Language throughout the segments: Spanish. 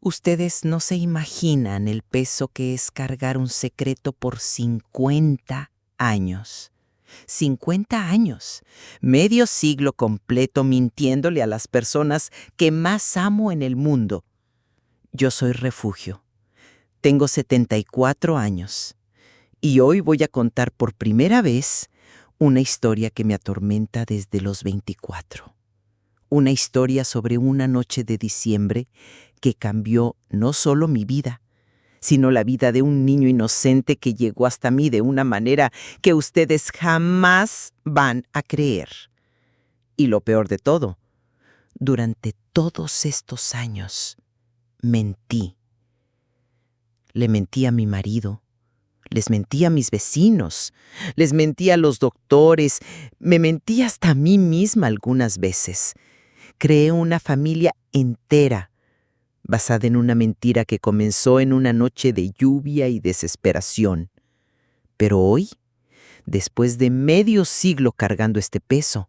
Ustedes no se imaginan el peso que es cargar un secreto por 50 años. 50 años, medio siglo completo mintiéndole a las personas que más amo en el mundo. Yo soy Refugio. Tengo 74 años. Y hoy voy a contar por primera vez una historia que me atormenta desde los 24. Una historia sobre una noche de diciembre que cambió no solo mi vida, sino la vida de un niño inocente que llegó hasta mí de una manera que ustedes jamás van a creer. Y lo peor de todo, durante todos estos años, mentí. Le mentí a mi marido, les mentí a mis vecinos, les mentí a los doctores, me mentí hasta a mí misma algunas veces. Creé una familia entera, basada en una mentira que comenzó en una noche de lluvia y desesperación. Pero hoy, después de medio siglo cargando este peso,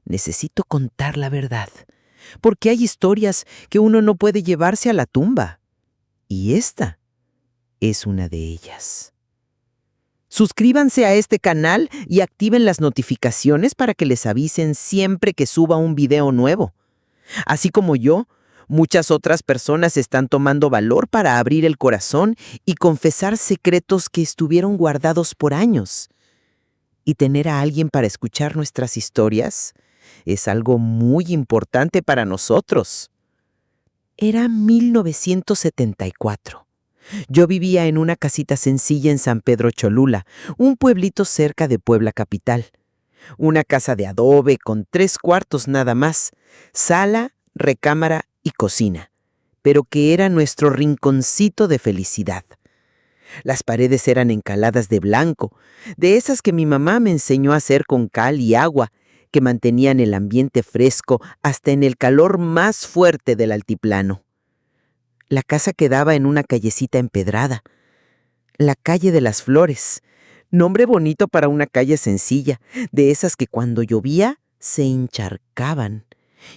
necesito contar la verdad, porque hay historias que uno no puede llevarse a la tumba. Y esta es una de ellas. Suscríbanse a este canal y activen las notificaciones para que les avisen siempre que suba un video nuevo. Así como yo, muchas otras personas están tomando valor para abrir el corazón y confesar secretos que estuvieron guardados por años. Y tener a alguien para escuchar nuestras historias es algo muy importante para nosotros. Era 1974. Yo vivía en una casita sencilla en San Pedro Cholula, un pueblito cerca de Puebla capital. Una casa de adobe con 3 cuartos nada más, sala, recámara y cocina, pero que era nuestro rinconcito de felicidad. Las paredes eran encaladas de blanco, de esas que mi mamá me enseñó a hacer con cal y agua, que mantenían el ambiente fresco hasta en el calor más fuerte del altiplano. La casa quedaba en una callecita empedrada, la calle de las Flores, nombre bonito para una calle sencilla, de esas que cuando llovía se encharcaban,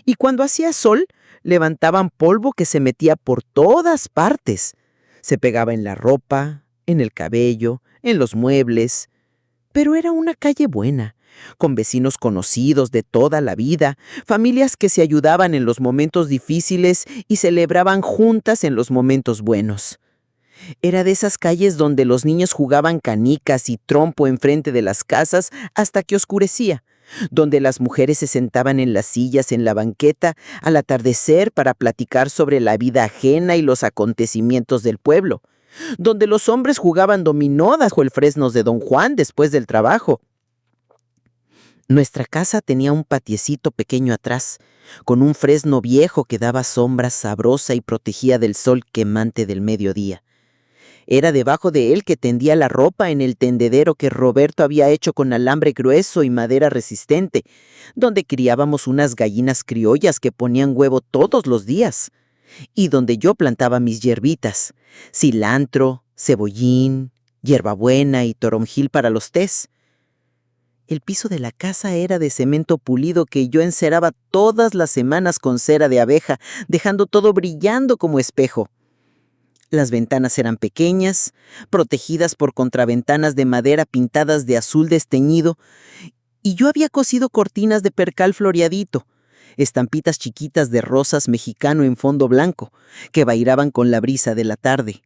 y cuando hacía sol levantaban polvo que se metía por todas partes. Se pegaba en la ropa, en el cabello, en los muebles. Pero era una calle buena, con vecinos conocidos de toda la vida, familias que se ayudaban en los momentos difíciles y celebraban juntas en los momentos buenos. Era de esas calles donde los niños jugaban canicas y trompo enfrente de las casas hasta que oscurecía, donde las mujeres se sentaban en las sillas en la banqueta al atardecer para platicar sobre la vida ajena y los acontecimientos del pueblo, donde los hombres jugaban dominó bajo el fresnos de Don Juan después del trabajo. Nuestra casa tenía un patiecito pequeño atrás, con un fresno viejo que daba sombra sabrosa y protegía del sol quemante del mediodía. Era debajo de él que tendía la ropa en el tendedero que Roberto había hecho con alambre grueso y madera resistente, donde criábamos unas gallinas criollas que ponían huevo todos los días, y donde yo plantaba mis hierbitas, cilantro, cebollín, hierbabuena y toronjil para los tés. El piso de la casa era de cemento pulido que yo enceraba todas las semanas con cera de abeja, dejando todo brillando como espejo. Las ventanas eran pequeñas, protegidas por contraventanas de madera pintadas de azul desteñido, y yo había cosido cortinas de percal floreadito, estampitas chiquitas de rosas mexicano en fondo blanco, que bailaban con la brisa de la tarde.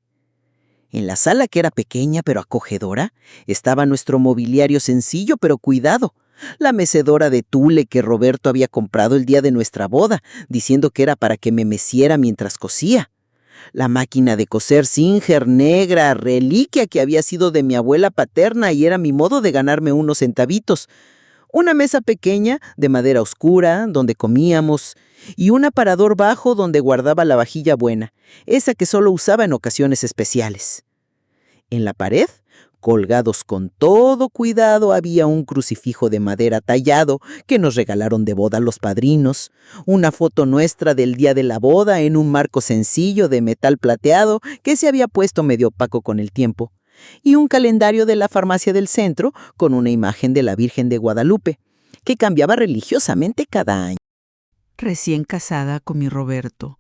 En la sala, que era pequeña pero acogedora, estaba nuestro mobiliario sencillo pero cuidado, la mecedora de tule que Roberto había comprado el día de nuestra boda, diciendo que era para que me meciera mientras cosía. La máquina de coser Singer negra, reliquia que había sido de mi abuela paterna y era mi modo de ganarme unos centavitos. Una mesa pequeña, de madera oscura, donde comíamos, y un aparador bajo donde guardaba la vajilla buena, esa que solo usaba en ocasiones especiales. En la pared, colgados con todo cuidado, había un crucifijo de madera tallado que nos regalaron de boda los padrinos, una foto nuestra del día de la boda en un marco sencillo de metal plateado que se había puesto medio opaco con el tiempo, y un calendario de la farmacia del centro con una imagen de la Virgen de Guadalupe, que cambiaba religiosamente cada año. Recién casada con mi Roberto,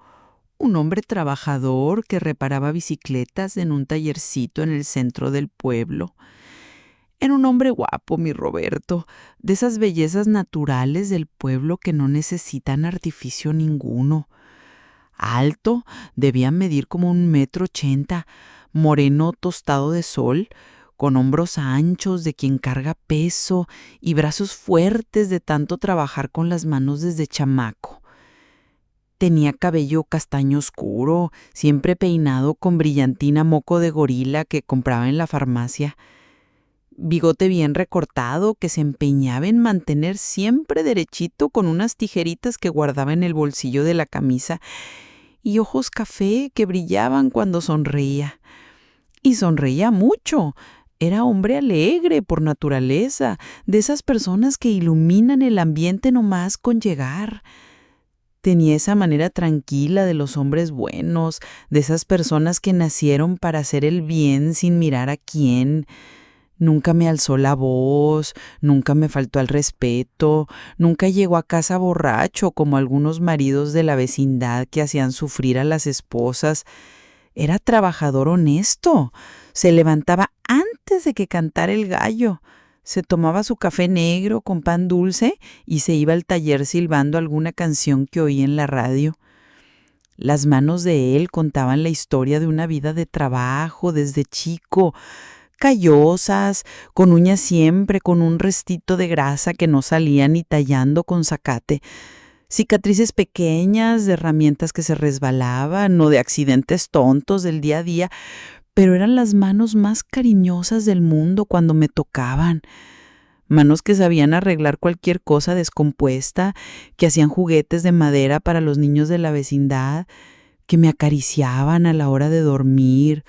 un hombre trabajador que reparaba bicicletas en un tallercito en el centro del pueblo. Era un hombre guapo, mi Roberto, de esas bellezas naturales del pueblo que no necesitan artificio ninguno. Alto, debía medir como 1,80 m, moreno tostado de sol, con hombros anchos de quien carga peso y brazos fuertes de tanto trabajar con las manos desde chamaco. Tenía cabello castaño oscuro, siempre peinado con brillantina moco de gorila que compraba en la farmacia. Bigote bien recortado que se empeñaba en mantener siempre derechito con unas tijeritas que guardaba en el bolsillo de la camisa, y ojos café que brillaban cuando sonreía. Y sonreía mucho. Era hombre alegre por naturaleza, de esas personas que iluminan el ambiente nomás con llegar. Tenía esa manera tranquila de los hombres buenos, de esas personas que nacieron para hacer el bien sin mirar a quién. Nunca me alzó la voz, nunca me faltó al respeto, nunca llegó a casa borracho como algunos maridos de la vecindad que hacían sufrir a las esposas. Era trabajador honesto. Se levantaba antes de que cantara el gallo. Se tomaba su café negro con pan dulce y se iba al taller silbando alguna canción que oía en la radio. Las manos de él contaban la historia de una vida de trabajo desde chico, callosas, con uñas siempre con un restito de grasa que no salía ni tallando con zacate, cicatrices pequeñas de herramientas que se resbalaban o de accidentes tontos del día a día, pero eran las manos más cariñosas del mundo cuando me tocaban. Manos que sabían arreglar cualquier cosa descompuesta, que hacían juguetes de madera para los niños de la vecindad, que me acariciaban a la hora de dormir.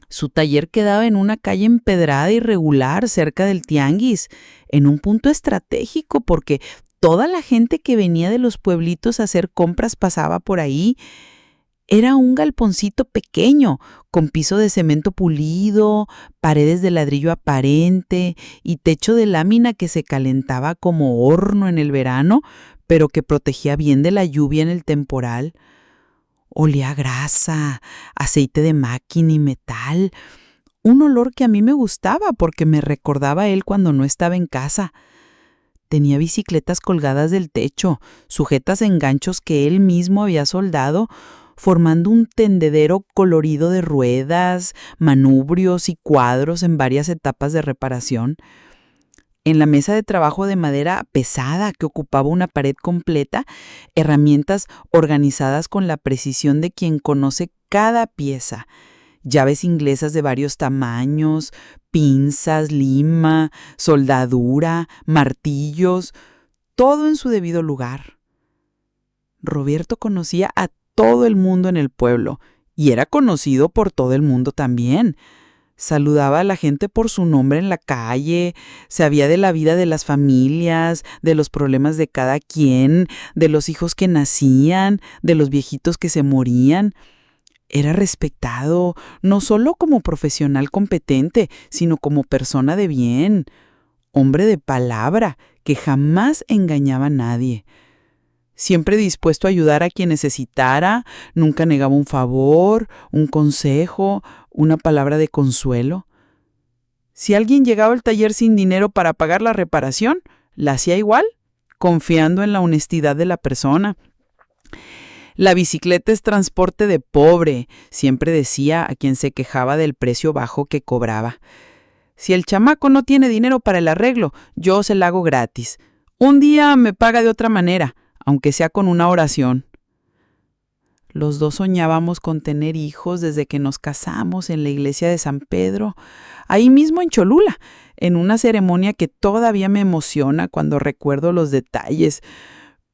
Su taller quedaba en una calle empedrada y irregular cerca del tianguis, en un punto estratégico porque toda la gente que venía de los pueblitos a hacer compras pasaba por ahí. Era un galponcito pequeño, con piso de cemento pulido, paredes de ladrillo aparente y techo de lámina que se calentaba como horno en el verano, pero que protegía bien de la lluvia en el temporal. Olía a grasa, aceite de máquina y metal, un olor que a mí me gustaba porque me recordaba a él cuando no estaba en casa. Tenía bicicletas colgadas del techo, sujetas en ganchos que él mismo había soldado, formando un tendedero colorido de ruedas, manubrios y cuadros en varias etapas de reparación. En la mesa de trabajo de madera pesada que ocupaba una pared completa, herramientas organizadas con la precisión de quien conoce cada pieza, llaves inglesas de varios tamaños, pinzas, lima, soldadura, martillos, todo en su debido lugar. Roberto conocía a todo el mundo en el pueblo y era conocido por todo el mundo también. Saludaba a la gente por su nombre en la calle, sabía de la vida de las familias, de los problemas de cada quien, de los hijos que nacían, de los viejitos que se morían. Era respetado, no solo como profesional competente, sino como persona de bien, hombre de palabra, que jamás engañaba a nadie. Siempre dispuesto a ayudar a quien necesitara, nunca negaba un favor, un consejo, una palabra de consuelo. Si alguien llegaba al taller sin dinero para pagar la reparación, la hacía igual, confiando en la honestidad de la persona. La bicicleta es transporte de pobre, siempre decía a quien se quejaba del precio bajo que cobraba. Si el chamaco no tiene dinero para el arreglo, yo se la hago gratis. Un día me paga de otra manera, aunque sea con una oración. Los dos soñábamos con tener hijos desde que nos casamos en la iglesia de San Pedro, ahí mismo en Cholula, en una ceremonia que todavía me emociona cuando recuerdo los detalles.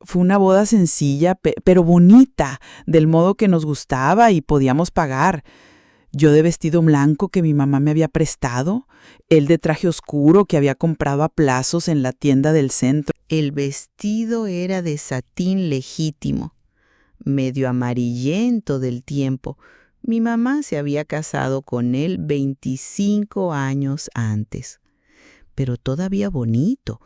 Fue una boda sencilla, pero bonita, del modo que nos gustaba y podíamos pagar. Yo de vestido blanco que mi mamá me había prestado, él de traje oscuro que había comprado a plazos en la tienda del centro. El vestido era de satín legítimo, medio amarillento del tiempo. Mi mamá se había casado con él 25 años antes, pero todavía bonito,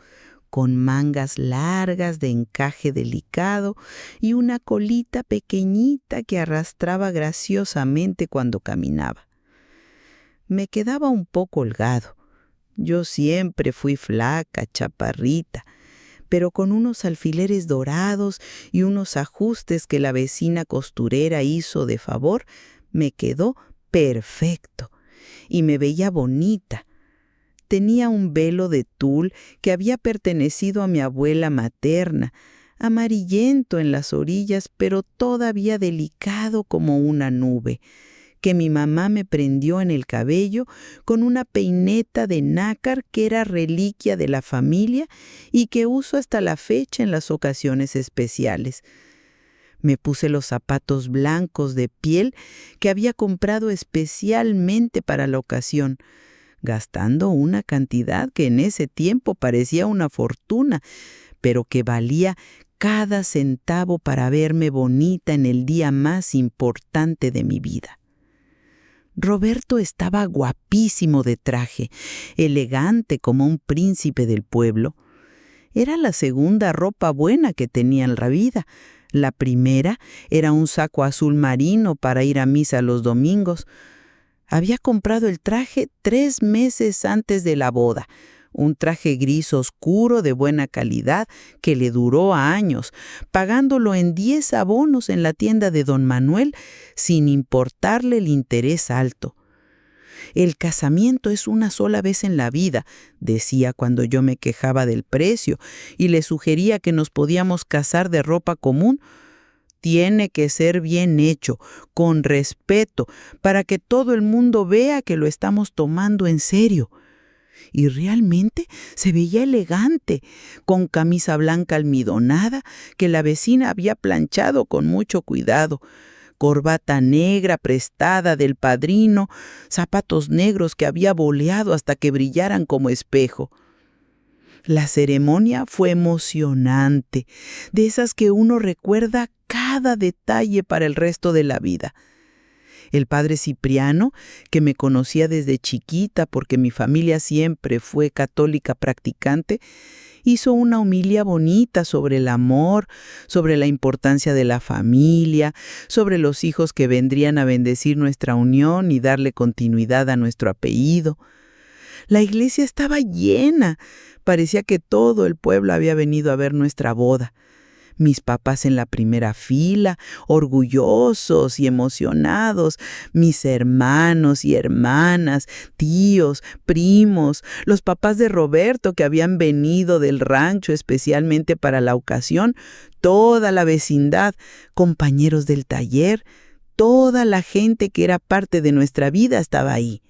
con mangas largas de encaje delicado y una colita pequeñita que arrastraba graciosamente cuando caminaba. Me quedaba un poco holgado. Yo siempre fui flaca, chaparrita, pero con unos alfileres dorados y unos ajustes que la vecina costurera hizo de favor, me quedó perfecto y me veía bonita. Tenía un velo de tul que había pertenecido a mi abuela materna, amarillento en las orillas, pero todavía delicado como una nube, que mi mamá me prendió en el cabello con una peineta de nácar que era reliquia de la familia y que uso hasta la fecha en las ocasiones especiales. Me puse los zapatos blancos de piel que había comprado especialmente para la ocasión, gastando una cantidad que en ese tiempo parecía una fortuna, pero que valía cada centavo para verme bonita en el día más importante de mi vida. Roberto estaba guapísimo de traje, elegante como un príncipe del pueblo. Era la segunda ropa buena que tenía en la vida. La primera era un saco azul marino para ir a misa los domingos. Había comprado el traje 3 meses antes de la boda, un traje gris oscuro de buena calidad que le duró años, pagándolo en 10 abonos en la tienda de don Manuel sin importarle el interés alto. El casamiento es una sola vez en la vida, decía cuando yo me quejaba del precio y le sugería que nos podíamos casar de ropa común. Tiene que ser bien hecho, con respeto, para que todo el mundo vea que lo estamos tomando en serio. Y realmente se veía elegante, con camisa blanca almidonada que la vecina había planchado con mucho cuidado, corbata negra prestada del padrino, zapatos negros que había boleado hasta que brillaran como espejo. La ceremonia fue emocionante, de esas que uno recuerda cada detalle para el resto de la vida. El padre Cipriano, que me conocía desde chiquita porque mi familia siempre fue católica practicante, hizo una homilia bonita sobre el amor, sobre la importancia de la familia, sobre los hijos que vendrían a bendecir nuestra unión y darle continuidad a nuestro apellido. La iglesia estaba llena. Parecía que todo el pueblo había venido a ver nuestra boda. Mis papás en la primera fila, orgullosos y emocionados, mis hermanos y hermanas, tíos, primos, los papás de Roberto que habían venido del rancho especialmente para la ocasión, toda la vecindad, compañeros del taller, toda la gente que era parte de nuestra vida estaba ahí.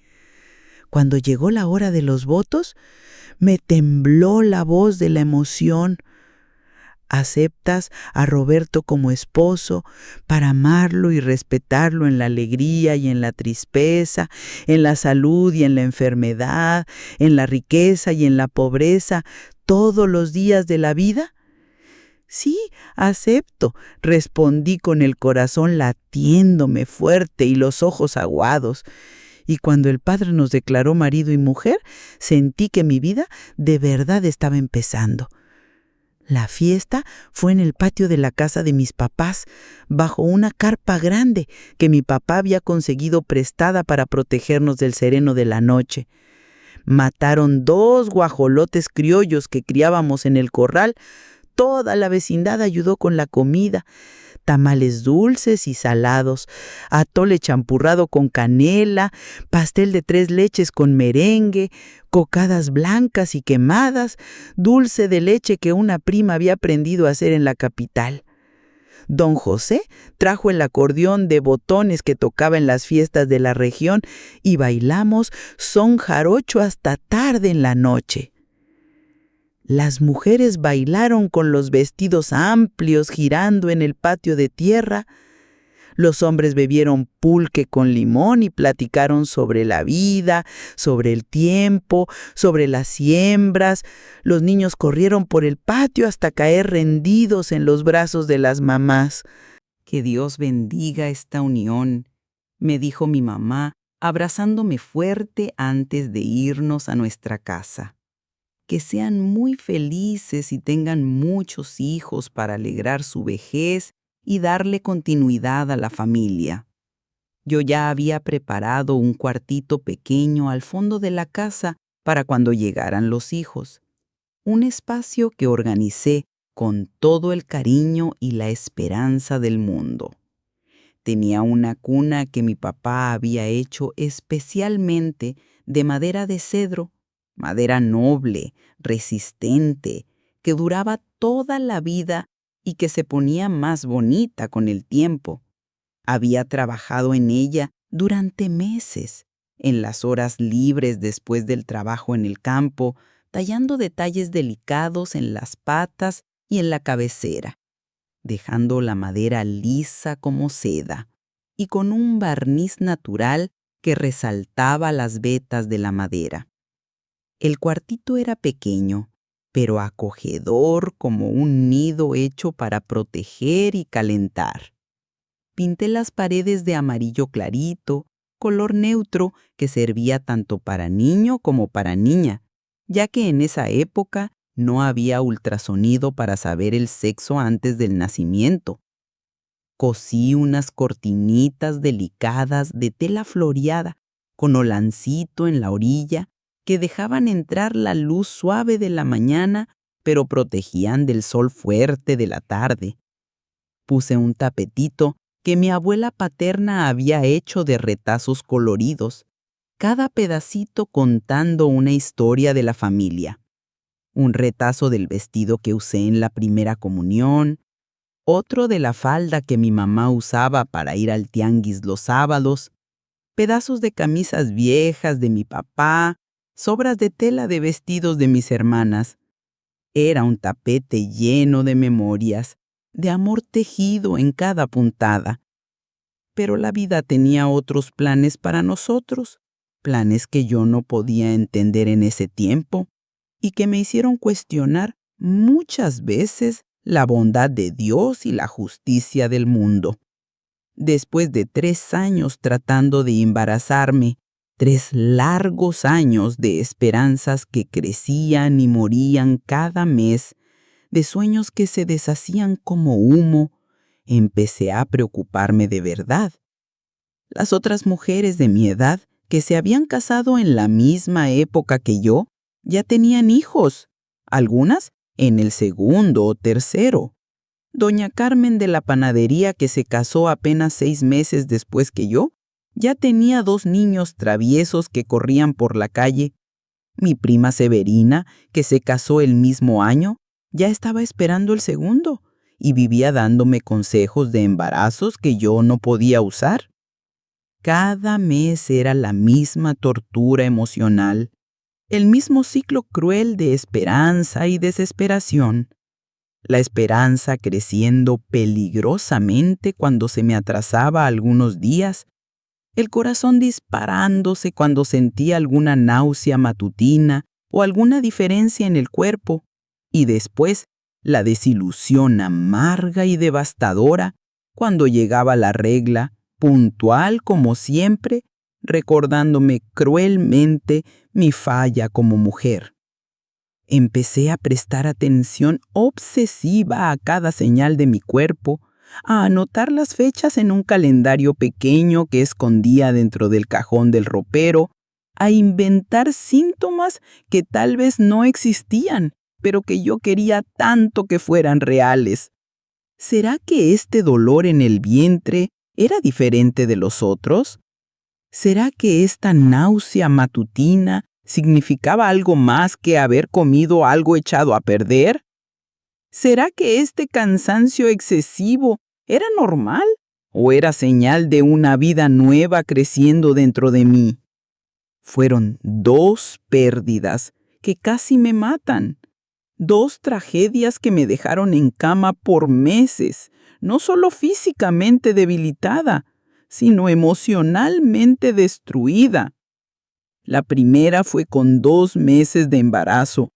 Cuando llegó la hora de los votos, me tembló la voz de la emoción. ¿Aceptas a Roberto como esposo para amarlo y respetarlo en la alegría y en la tristeza, en la salud y en la enfermedad, en la riqueza y en la pobreza, todos los días de la vida? Sí, acepto, respondí con el corazón latiéndome fuerte y los ojos aguados. Y cuando el padre nos declaró marido y mujer, sentí que mi vida de verdad estaba empezando. La fiesta fue en el patio de la casa de mis papás, bajo una carpa grande que mi papá había conseguido prestada para protegernos del sereno de la noche. Mataron 2 guajolotes criollos que criábamos en el corral. Toda la vecindad ayudó con la comida. Tamales dulces y salados, atole champurrado con canela, pastel de 3 leches con merengue, cocadas blancas y quemadas, dulce de leche que una prima había aprendido a hacer en la capital. Don José trajo el acordeón de botones que tocaba en las fiestas de la región y bailamos son jarocho hasta tarde en la noche. Las mujeres bailaron con los vestidos amplios girando en el patio de tierra. Los hombres bebieron pulque con limón y platicaron sobre la vida, sobre el tiempo, sobre las siembras. Los niños corrieron por el patio hasta caer rendidos en los brazos de las mamás. Que Dios bendiga esta unión, me dijo mi mamá, abrazándome fuerte antes de irnos a nuestra casa. que sean muy felices y tengan muchos hijos para alegrar su vejez y darle continuidad a la familia. Yo ya había preparado un cuartito pequeño al fondo de la casa para cuando llegaran los hijos. Un espacio que organicé con todo el cariño y la esperanza del mundo. Tenía una cuna que mi papá había hecho especialmente de madera de cedro, madera noble, resistente, que duraba toda la vida y que se ponía más bonita con el tiempo. Había trabajado en ella durante meses, en las horas libres después del trabajo en el campo, tallando detalles delicados en las patas y en la cabecera, dejando la madera lisa como seda y con un barniz natural que resaltaba las vetas de la madera. El cuartito era pequeño, pero acogedor como un nido hecho para proteger y calentar. Pinté las paredes de amarillo clarito, color neutro que servía tanto para niño como para niña, ya que en esa época no había ultrasonido para saber el sexo antes del nacimiento. Cosí unas cortinitas delicadas de tela floreada, con holancito en la orilla, que dejaban entrar la luz suave de la mañana, pero protegían del sol fuerte de la tarde. Puse un tapetito que mi abuela paterna había hecho de retazos coloridos, cada pedacito contando una historia de la familia. Un retazo del vestido que usé en la primera comunión, otro de la falda que mi mamá usaba para ir al tianguis los sábados, pedazos de camisas viejas de mi papá, sobras de tela de vestidos de mis hermanas. Era un tapete lleno de memorias, de amor tejido en cada puntada. Pero la vida tenía otros planes para nosotros, planes que yo no podía entender en ese tiempo y que me hicieron cuestionar muchas veces la bondad de Dios y la justicia del mundo. Después de 3 años tratando de embarazarme, 3 largos años de esperanzas que crecían y morían cada mes, de sueños que se deshacían como humo, empecé a preocuparme de verdad. Las otras mujeres de mi edad, que se habían casado en la misma época que yo, ya tenían hijos, algunas en el 2º o 3º. Doña Carmen de la panadería, que se casó apenas 6 meses después que yo, ya tenía 2 niños traviesos que corrían por la calle. Mi prima Severina, que se casó el mismo año, ya estaba esperando el segundo y vivía dándome consejos de embarazos que yo no podía usar. Cada mes era la misma tortura emocional, el mismo ciclo cruel de esperanza y desesperación. La esperanza creciendo peligrosamente cuando se me atrasaba algunos días, el corazón disparándose cuando sentía alguna náusea matutina o alguna diferencia en el cuerpo, y después la desilusión amarga y devastadora cuando llegaba la regla, puntual como siempre, recordándome cruelmente mi falla como mujer. Empecé a prestar atención obsesiva a cada señal de mi cuerpo, a anotar las fechas en un calendario pequeño que escondía dentro del cajón del ropero, a inventar síntomas que tal vez no existían, pero que yo quería tanto que fueran reales. ¿Será que este dolor en el vientre era diferente de los otros? ¿Será que esta náusea matutina significaba algo más que haber comido algo echado a perder? ¿Será que este cansancio excesivo era normal o era señal de una vida nueva creciendo dentro de mí? Fueron 2 pérdidas que casi me matan, 2 tragedias que me dejaron en cama por meses, no solo físicamente debilitada, sino emocionalmente destruida. La primera fue con 2 meses de embarazo,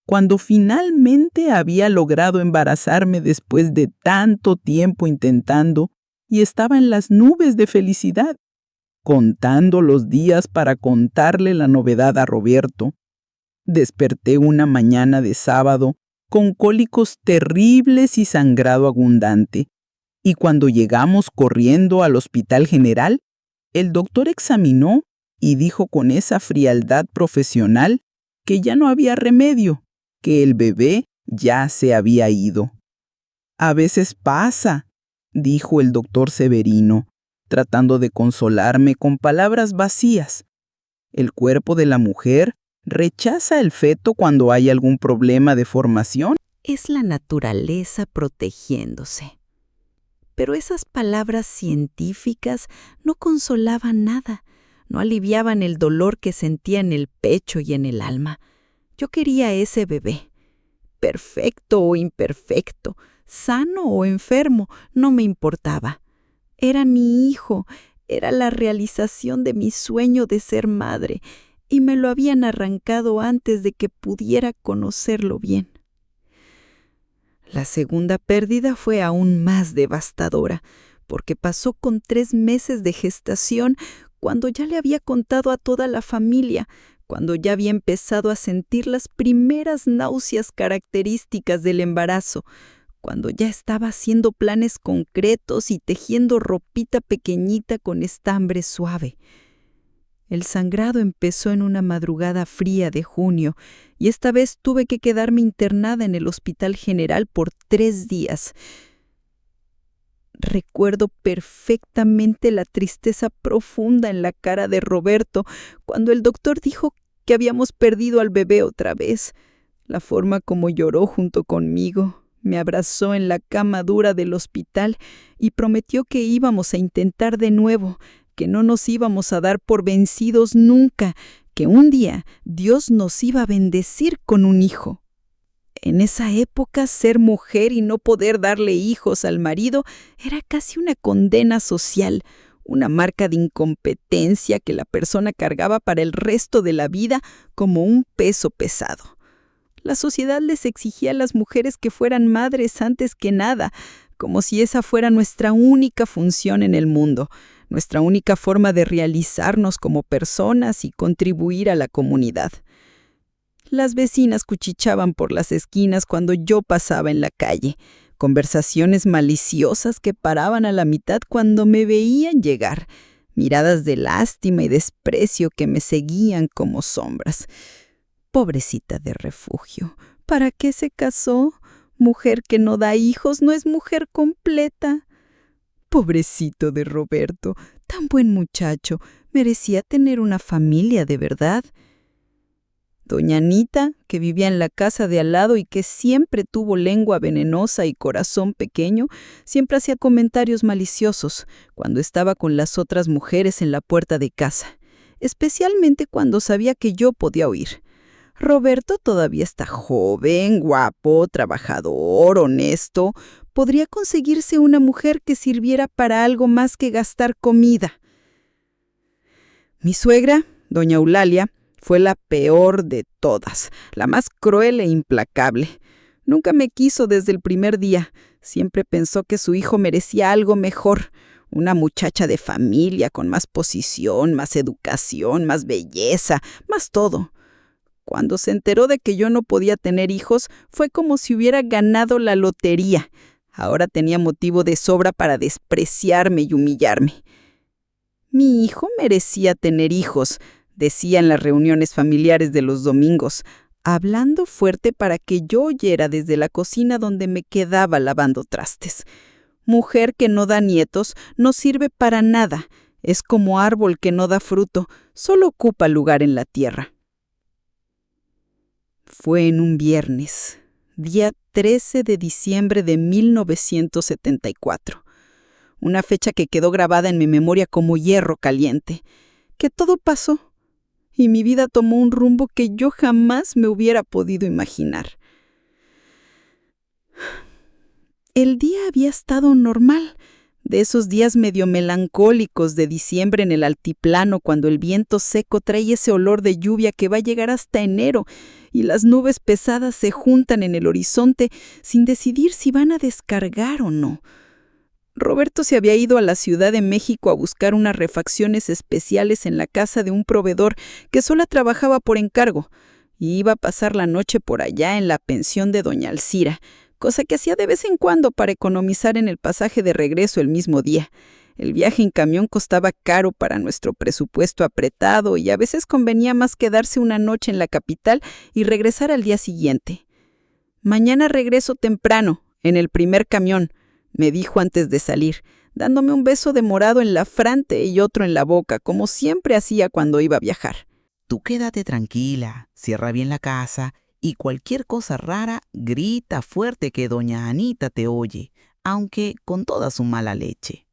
cuando finalmente había logrado embarazarme después de tanto tiempo intentando y estaba en las nubes de felicidad, contando los días para contarle la novedad a Roberto. Desperté una mañana de sábado con cólicos terribles y sangrado abundante, y cuando llegamos corriendo al Hospital General, el doctor examinó y dijo con esa frialdad profesional que ya no había remedio, que el bebé ya se había ido. «A veces pasa», dijo el doctor Severino, tratando de consolarme con palabras vacías. «El cuerpo de la mujer rechaza el feto cuando hay algún problema de formación». Es la naturaleza protegiéndose. Pero esas palabras científicas no consolaban nada, no aliviaban el dolor que sentía en el pecho y en el alma. Yo quería a ese bebé. Perfecto o imperfecto, sano o enfermo, no me importaba. Era mi hijo, era la realización de mi sueño de ser madre, y me lo habían arrancado antes de que pudiera conocerlo bien. La segunda pérdida fue aún más devastadora, porque pasó con 3 meses de gestación, cuando ya le había contado a toda la familia, cuando ya había empezado a sentir las primeras náuseas características del embarazo, cuando ya estaba haciendo planes concretos y tejiendo ropita pequeñita con estambre suave. El sangrado empezó en una madrugada fría de junio, y esta vez tuve que quedarme internada en el Hospital General por 3 días. Recuerdo perfectamente la tristeza profunda en la cara de Roberto cuando el doctor dijo que habíamos perdido al bebé otra vez. La forma como lloró junto conmigo, me abrazó en la cama dura del hospital y prometió que íbamos a intentar de nuevo, que no nos íbamos a dar por vencidos nunca, que un día Dios nos iba a bendecir con un hijo. En esa época, ser mujer y no poder darle hijos al marido era casi una condena social, una marca de incompetencia que la persona cargaba para el resto de la vida como un peso pesado. La sociedad les exigía a las mujeres que fueran madres antes que nada, como si esa fuera nuestra única función en el mundo, nuestra única forma de realizarnos como personas y contribuir a la comunidad. Las vecinas cuchichaban por las esquinas cuando yo pasaba en la calle, conversaciones maliciosas que paraban a la mitad cuando me veían llegar, miradas de lástima y desprecio que me seguían como sombras. Pobrecita de refugio, ¿para qué se casó? Mujer que no da hijos no es mujer completa. Pobrecito de Roberto, tan buen muchacho, merecía tener una familia de verdad. Doña Anita, que vivía en la casa de al lado y que siempre tuvo lengua venenosa y corazón pequeño, siempre hacía comentarios maliciosos cuando estaba con las otras mujeres en la puerta de casa, especialmente cuando sabía que yo podía oír. Roberto todavía está joven, guapo, trabajador, honesto. Podría conseguirse una mujer que sirviera para algo más que gastar comida. Mi suegra, doña Eulalia, fue la peor de todas, la más cruel e implacable. Nunca me quiso desde el primer día. Siempre pensó que su hijo merecía algo mejor. Una muchacha de familia con más posición, más educación, más belleza, más todo. Cuando se enteró de que yo no podía tener hijos, fue como si hubiera ganado la lotería. Ahora tenía motivo de sobra para despreciarme y humillarme. Mi hijo merecía tener hijos, decía en las reuniones familiares de los domingos, hablando fuerte para que yo oyera desde la cocina donde me quedaba lavando trastes. Mujer que no da nietos no sirve para nada. Es como árbol que no da fruto, solo ocupa lugar en la tierra. Fue en un viernes, día 13 de diciembre de 1974, una fecha que quedó grabada en mi memoria como hierro caliente, que todo pasó y mi vida tomó un rumbo que yo jamás me hubiera podido imaginar. El día había estado normal, de esos días medio melancólicos de diciembre en el altiplano cuando el viento seco trae ese olor de lluvia que va a llegar hasta enero y las nubes pesadas se juntan en el horizonte sin decidir si van a descargar o no. Roberto se había ido a la Ciudad de México a buscar unas refacciones especiales en la casa de un proveedor que solo trabajaba por encargo, y iba a pasar la noche por allá en la pensión de doña Alcira, cosa que hacía de vez en cuando para economizar en el pasaje de regreso el mismo día. El viaje en camión costaba caro para nuestro presupuesto apretado y a veces convenía más quedarse una noche en la capital y regresar al día siguiente. «Mañana regreso temprano, en el primer camión», me dijo antes de salir, dándome un beso de morado en la frente y otro en la boca, como siempre hacía cuando iba a viajar. Tú quédate tranquila, cierra bien la casa y cualquier cosa rara grita fuerte que doña Anita te oye, aunque con toda su mala leche.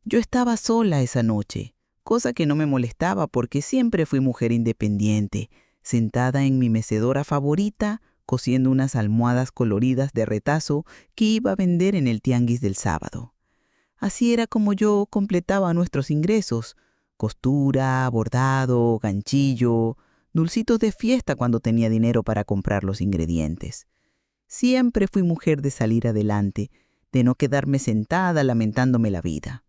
Yo estaba sola esa noche, cosa que no me molestaba porque siempre fui mujer independiente, sentada en mi mecedora favorita, cosiendo unas almohadas coloridas de retazo que iba a vender en el tianguis del sábado. Así era como yo completaba nuestros ingresos: costura, bordado, ganchillo, dulcitos de fiesta cuando tenía dinero para comprar los ingredientes. Siempre fui mujer de salir adelante, de no quedarme sentada lamentándome la vida.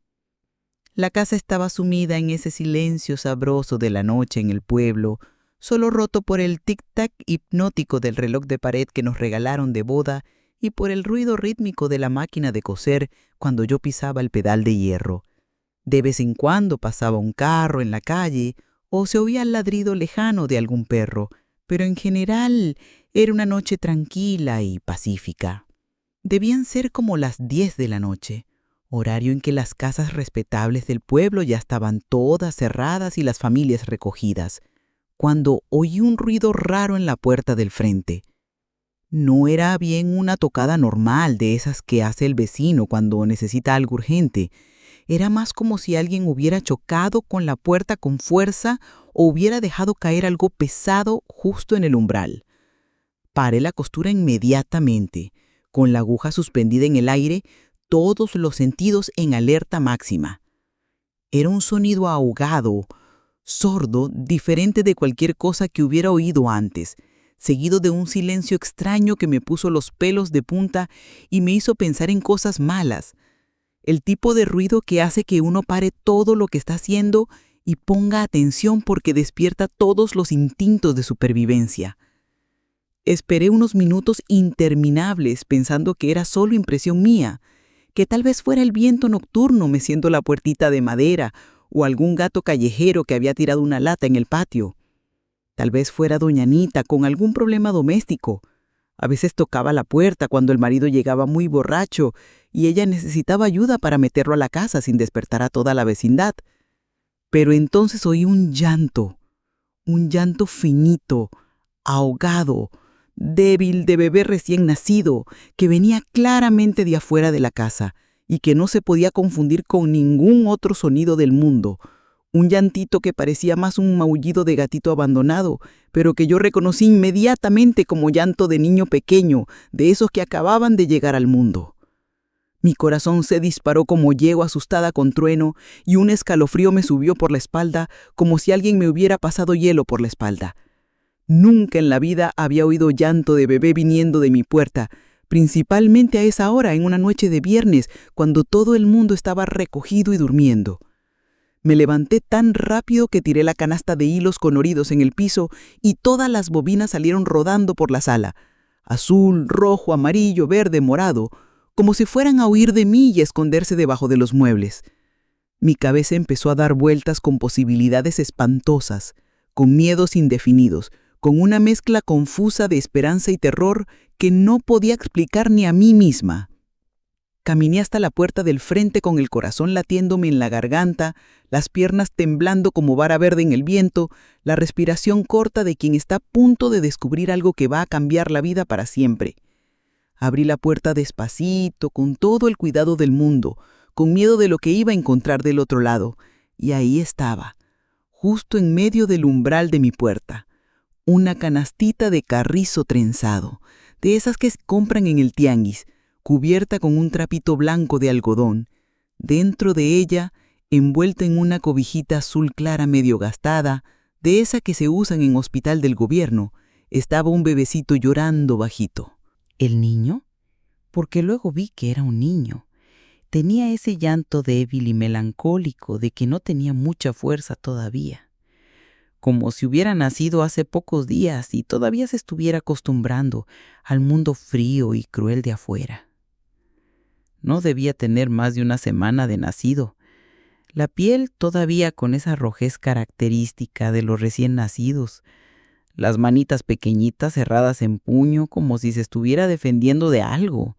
La casa estaba sumida en ese silencio sabroso de la noche en el pueblo, solo roto por el tic-tac hipnótico del reloj de pared que nos regalaron de boda y por el ruido rítmico de la máquina de coser cuando yo pisaba el pedal de hierro. De vez en cuando pasaba un carro en la calle o se oía el ladrido lejano de algún perro, pero en general era una noche tranquila y pacífica. Debían ser como las 10 de la noche, horario en que las casas respetables del pueblo ya estaban todas cerradas y las familias recogidas, cuando oí un ruido raro en la puerta del frente. No era bien una tocada normal de esas que hace el vecino cuando necesita algo urgente. Era más como si alguien hubiera chocado con la puerta con fuerza o hubiera dejado caer algo pesado justo en el umbral. Paré la costura inmediatamente, con la aguja suspendida en el aire, todos los sentidos en alerta máxima. Era un sonido ahogado, sordo, diferente de cualquier cosa que hubiera oído antes, seguido de un silencio extraño que me puso los pelos de punta y me hizo pensar en cosas malas. El tipo de ruido que hace que uno pare todo lo que está haciendo y ponga atención porque despierta todos los instintos de supervivencia. Esperé unos minutos interminables pensando que era solo impresión mía, que tal vez fuera el viento nocturno meciendo la puertita de madera o algún gato callejero que había tirado una lata en el patio. Tal vez fuera doña Anita con algún problema doméstico. A veces tocaba la puerta cuando el marido llegaba muy borracho y ella necesitaba ayuda para meterlo a la casa sin despertar a toda la vecindad. Pero entonces oí un llanto finito, ahogado, débil de bebé recién nacido, que venía claramente de afuera de la casa y que no se podía confundir con ningún otro sonido del mundo. Un llantito que parecía más un maullido de gatito abandonado, pero que yo reconocí inmediatamente como llanto de niño pequeño, de esos que acababan de llegar al mundo. Mi corazón se disparó como yegua asustada con trueno y un escalofrío me subió por la espalda como si alguien me hubiera pasado hielo por la espalda. Nunca en la vida había oído llanto de bebé viniendo de mi puerta, principalmente a esa hora en una noche de viernes, cuando todo el mundo estaba recogido y durmiendo. Me levanté tan rápido que tiré la canasta de hilos coloridos en el piso y todas las bobinas salieron rodando por la sala. Azul, rojo, amarillo, verde, morado, como si fueran a huir de mí y esconderse debajo de los muebles. Mi cabeza empezó a dar vueltas con posibilidades espantosas, con miedos indefinidos, con una mezcla confusa de esperanza y terror que no podía explicar ni a mí misma. Caminé hasta la puerta del frente con el corazón latiéndome en la garganta, las piernas temblando como vara verde en el viento, la respiración corta de quien está a punto de descubrir algo que va a cambiar la vida para siempre. Abrí la puerta despacito, con todo el cuidado del mundo, con miedo de lo que iba a encontrar del otro lado, y ahí estaba, justo en medio del umbral de mi puerta, una canastita de carrizo trenzado, de esas que se compran en el tianguis, cubierta con un trapito blanco de algodón. Dentro de ella, envuelta en una cobijita azul clara medio gastada, de esa que se usan en hospital del gobierno, estaba un bebecito llorando bajito. ¿El niño? Porque luego vi que era un niño. Tenía ese llanto débil y melancólico de que no tenía mucha fuerza todavía. como si hubiera nacido hace pocos días y todavía se estuviera acostumbrando al mundo frío y cruel de afuera. No debía tener más de una semana de nacido. La piel todavía con esa rojez característica de los recién nacidos. Las manitas pequeñitas cerradas en puño como si se estuviera defendiendo de algo.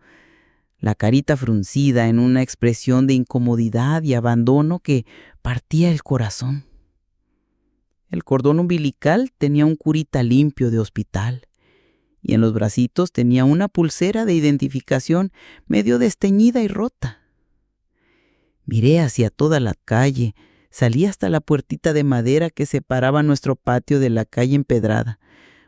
La carita fruncida en una expresión de incomodidad y abandono que partía el corazón. El cordón umbilical tenía un curita limpio de hospital y en los bracitos tenía una pulsera de identificación medio desteñida y rota. Miré hacia toda la calle, salí hasta la puertita de madera que separaba nuestro patio de la calle empedrada.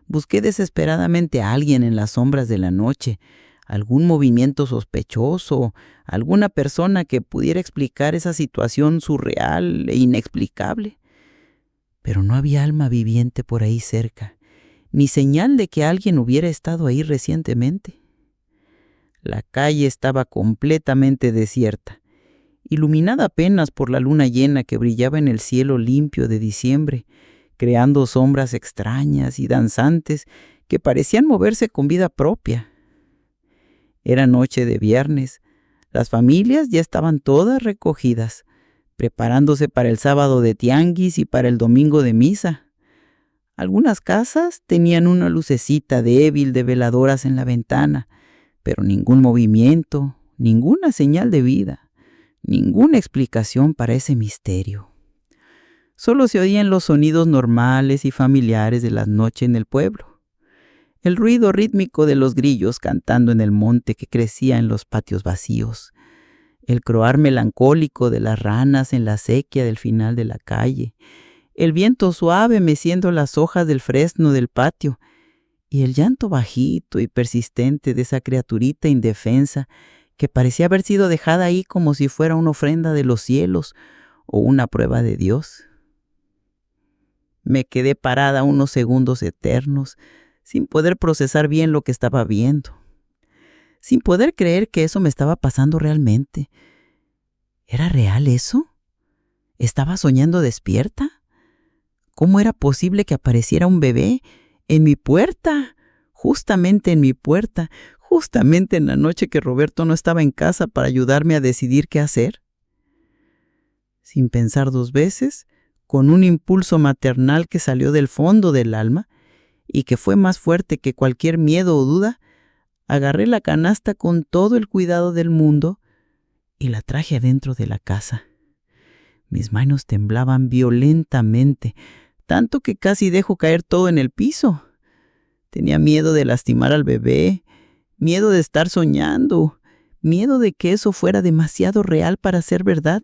Busqué desesperadamente a alguien en las sombras de la noche, algún movimiento sospechoso, alguna persona que pudiera explicar esa situación surreal e inexplicable. Pero no había alma viviente por ahí cerca, ni señal de que alguien hubiera estado ahí recientemente. La calle estaba completamente desierta, iluminada apenas por la luna llena que brillaba en el cielo limpio de diciembre, creando sombras extrañas y danzantes que parecían moverse con vida propia. Era noche de viernes. Las familias ya estaban todas recogidas, preparándose para el sábado de tianguis y para el domingo de misa. Algunas casas tenían una lucecita débil de veladoras en la ventana, pero ningún movimiento, ninguna señal de vida, ninguna explicación para ese misterio. Solo se oían los sonidos normales y familiares de la noche en el pueblo. El ruido rítmico de los grillos cantando en el monte que crecía en los patios vacíos. El croar melancólico de las ranas en la sequía del final de la calle. El viento suave meciendo las hojas del fresno del patio. Y el llanto bajito y persistente de esa criaturita indefensa que parecía haber sido dejada ahí como si fuera una ofrenda de los cielos o una prueba de Dios. Me quedé parada unos segundos eternos, sin poder procesar bien lo que estaba viendo, sin poder creer que eso me estaba pasando realmente. ¿Era real eso? ¿Estaba soñando despierta? ¿Cómo era posible que apareciera un bebé en mi puerta? Justamente en mi puerta, justamente en la noche que Roberto no estaba en casa para ayudarme a decidir qué hacer. Sin pensar dos veces, con un impulso maternal que salió del fondo del alma y que fue más fuerte que cualquier miedo o duda, agarré la canasta con todo el cuidado del mundo y la traje adentro de la casa. Mis manos temblaban violentamente, tanto que casi dejo caer todo en el piso. Tenía miedo de lastimar al bebé, miedo de estar soñando, miedo de que eso fuera demasiado real para ser verdad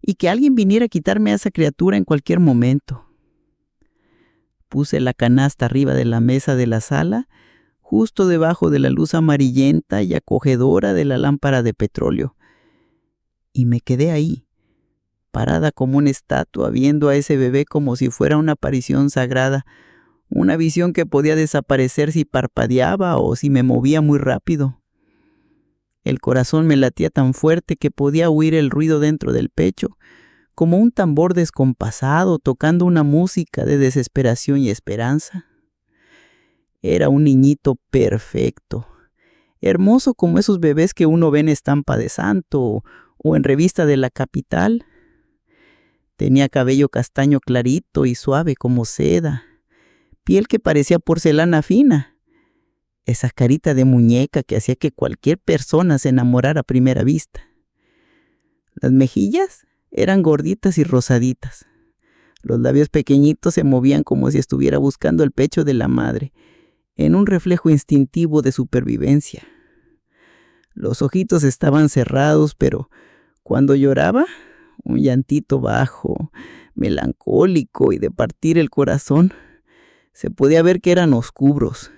y que alguien viniera a quitarme a esa criatura en cualquier momento. Puse la canasta arriba de la mesa de la sala, justo debajo de la luz amarillenta y acogedora de la lámpara de petróleo. Y me quedé ahí, parada como una estatua, viendo a ese bebé como si fuera una aparición sagrada, una visión que podía desaparecer si parpadeaba o si me movía muy rápido. El corazón me latía tan fuerte que podía oír el ruido dentro del pecho, como un tambor descompasado tocando una música de desesperación y esperanza. Era un niñito perfecto, hermoso como esos bebés que uno ve en estampa de santo o en revista de la capital. Tenía cabello castaño clarito y suave como seda, piel que parecía porcelana fina, esa carita de muñeca que hacía que cualquier persona se enamorara a primera vista. Las mejillas eran gorditas y rosaditas. Los labios pequeñitos se movían como si estuviera buscando el pecho de la madre, en un reflejo instintivo de supervivencia. Los ojitos estaban cerrados, pero cuando lloraba, un llantito bajo, melancólico y de partir el corazón, se podía ver que eran oscuros,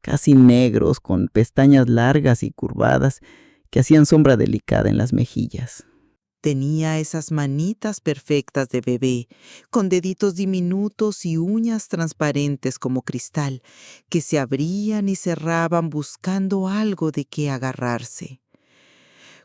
casi negros, con pestañas largas y curvadas que hacían sombra delicada en las mejillas. Tenía esas manitas perfectas de bebé, con deditos diminutos y uñas transparentes como cristal, que se abrían y cerraban buscando algo de qué agarrarse.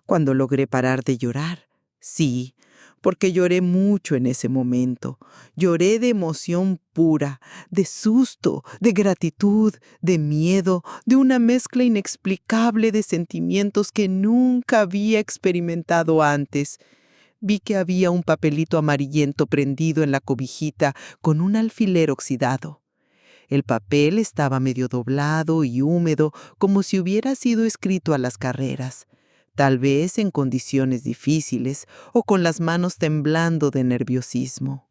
Cuando logré parar de llorar, sí, porque lloré mucho en ese momento. Lloré de emoción pura, de susto, de gratitud, de miedo, de una mezcla inexplicable de sentimientos que nunca había experimentado antes. Vi que había un papelito amarillento prendido en la cobijita con un alfiler oxidado. El papel estaba medio doblado y húmedo, como si hubiera sido escrito a las carreras, tal vez en condiciones difíciles o con las manos temblando de nerviosismo.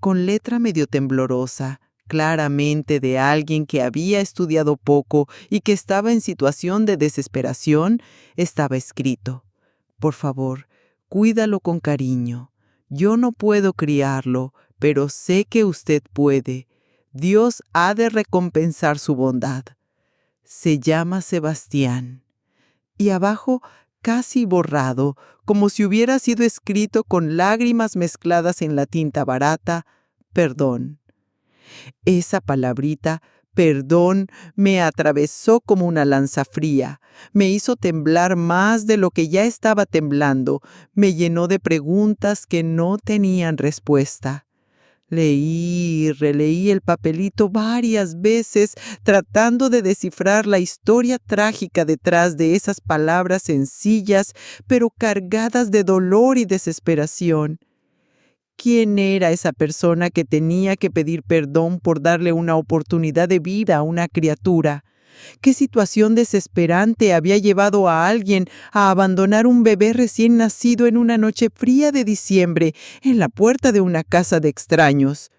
Con letra medio temblorosa, claramente de alguien que había estudiado poco y que estaba en situación de desesperación, estaba escrito: «Por favor, cuídalo con cariño. Yo no puedo criarlo, pero sé que usted puede. Dios ha de recompensar su bondad. Se llama Sebastián». Y abajo, casi borrado, como si hubiera sido escrito con lágrimas mezcladas en la tinta barata: «Perdón». Esa palabrita, perdón, me atravesó como una lanza fría, me hizo temblar más de lo que ya estaba temblando, me llenó de preguntas que no tenían respuesta. Leí y releí el papelito varias veces, tratando de descifrar la historia trágica detrás de esas palabras sencillas, pero cargadas de dolor y desesperación. ¿Quién era esa persona que tenía que pedir perdón por darle una oportunidad de vida a una criatura? ¿Qué situación desesperante había llevado a alguien a abandonar un bebé recién nacido en una noche fría de diciembre en la puerta de una casa de extraños?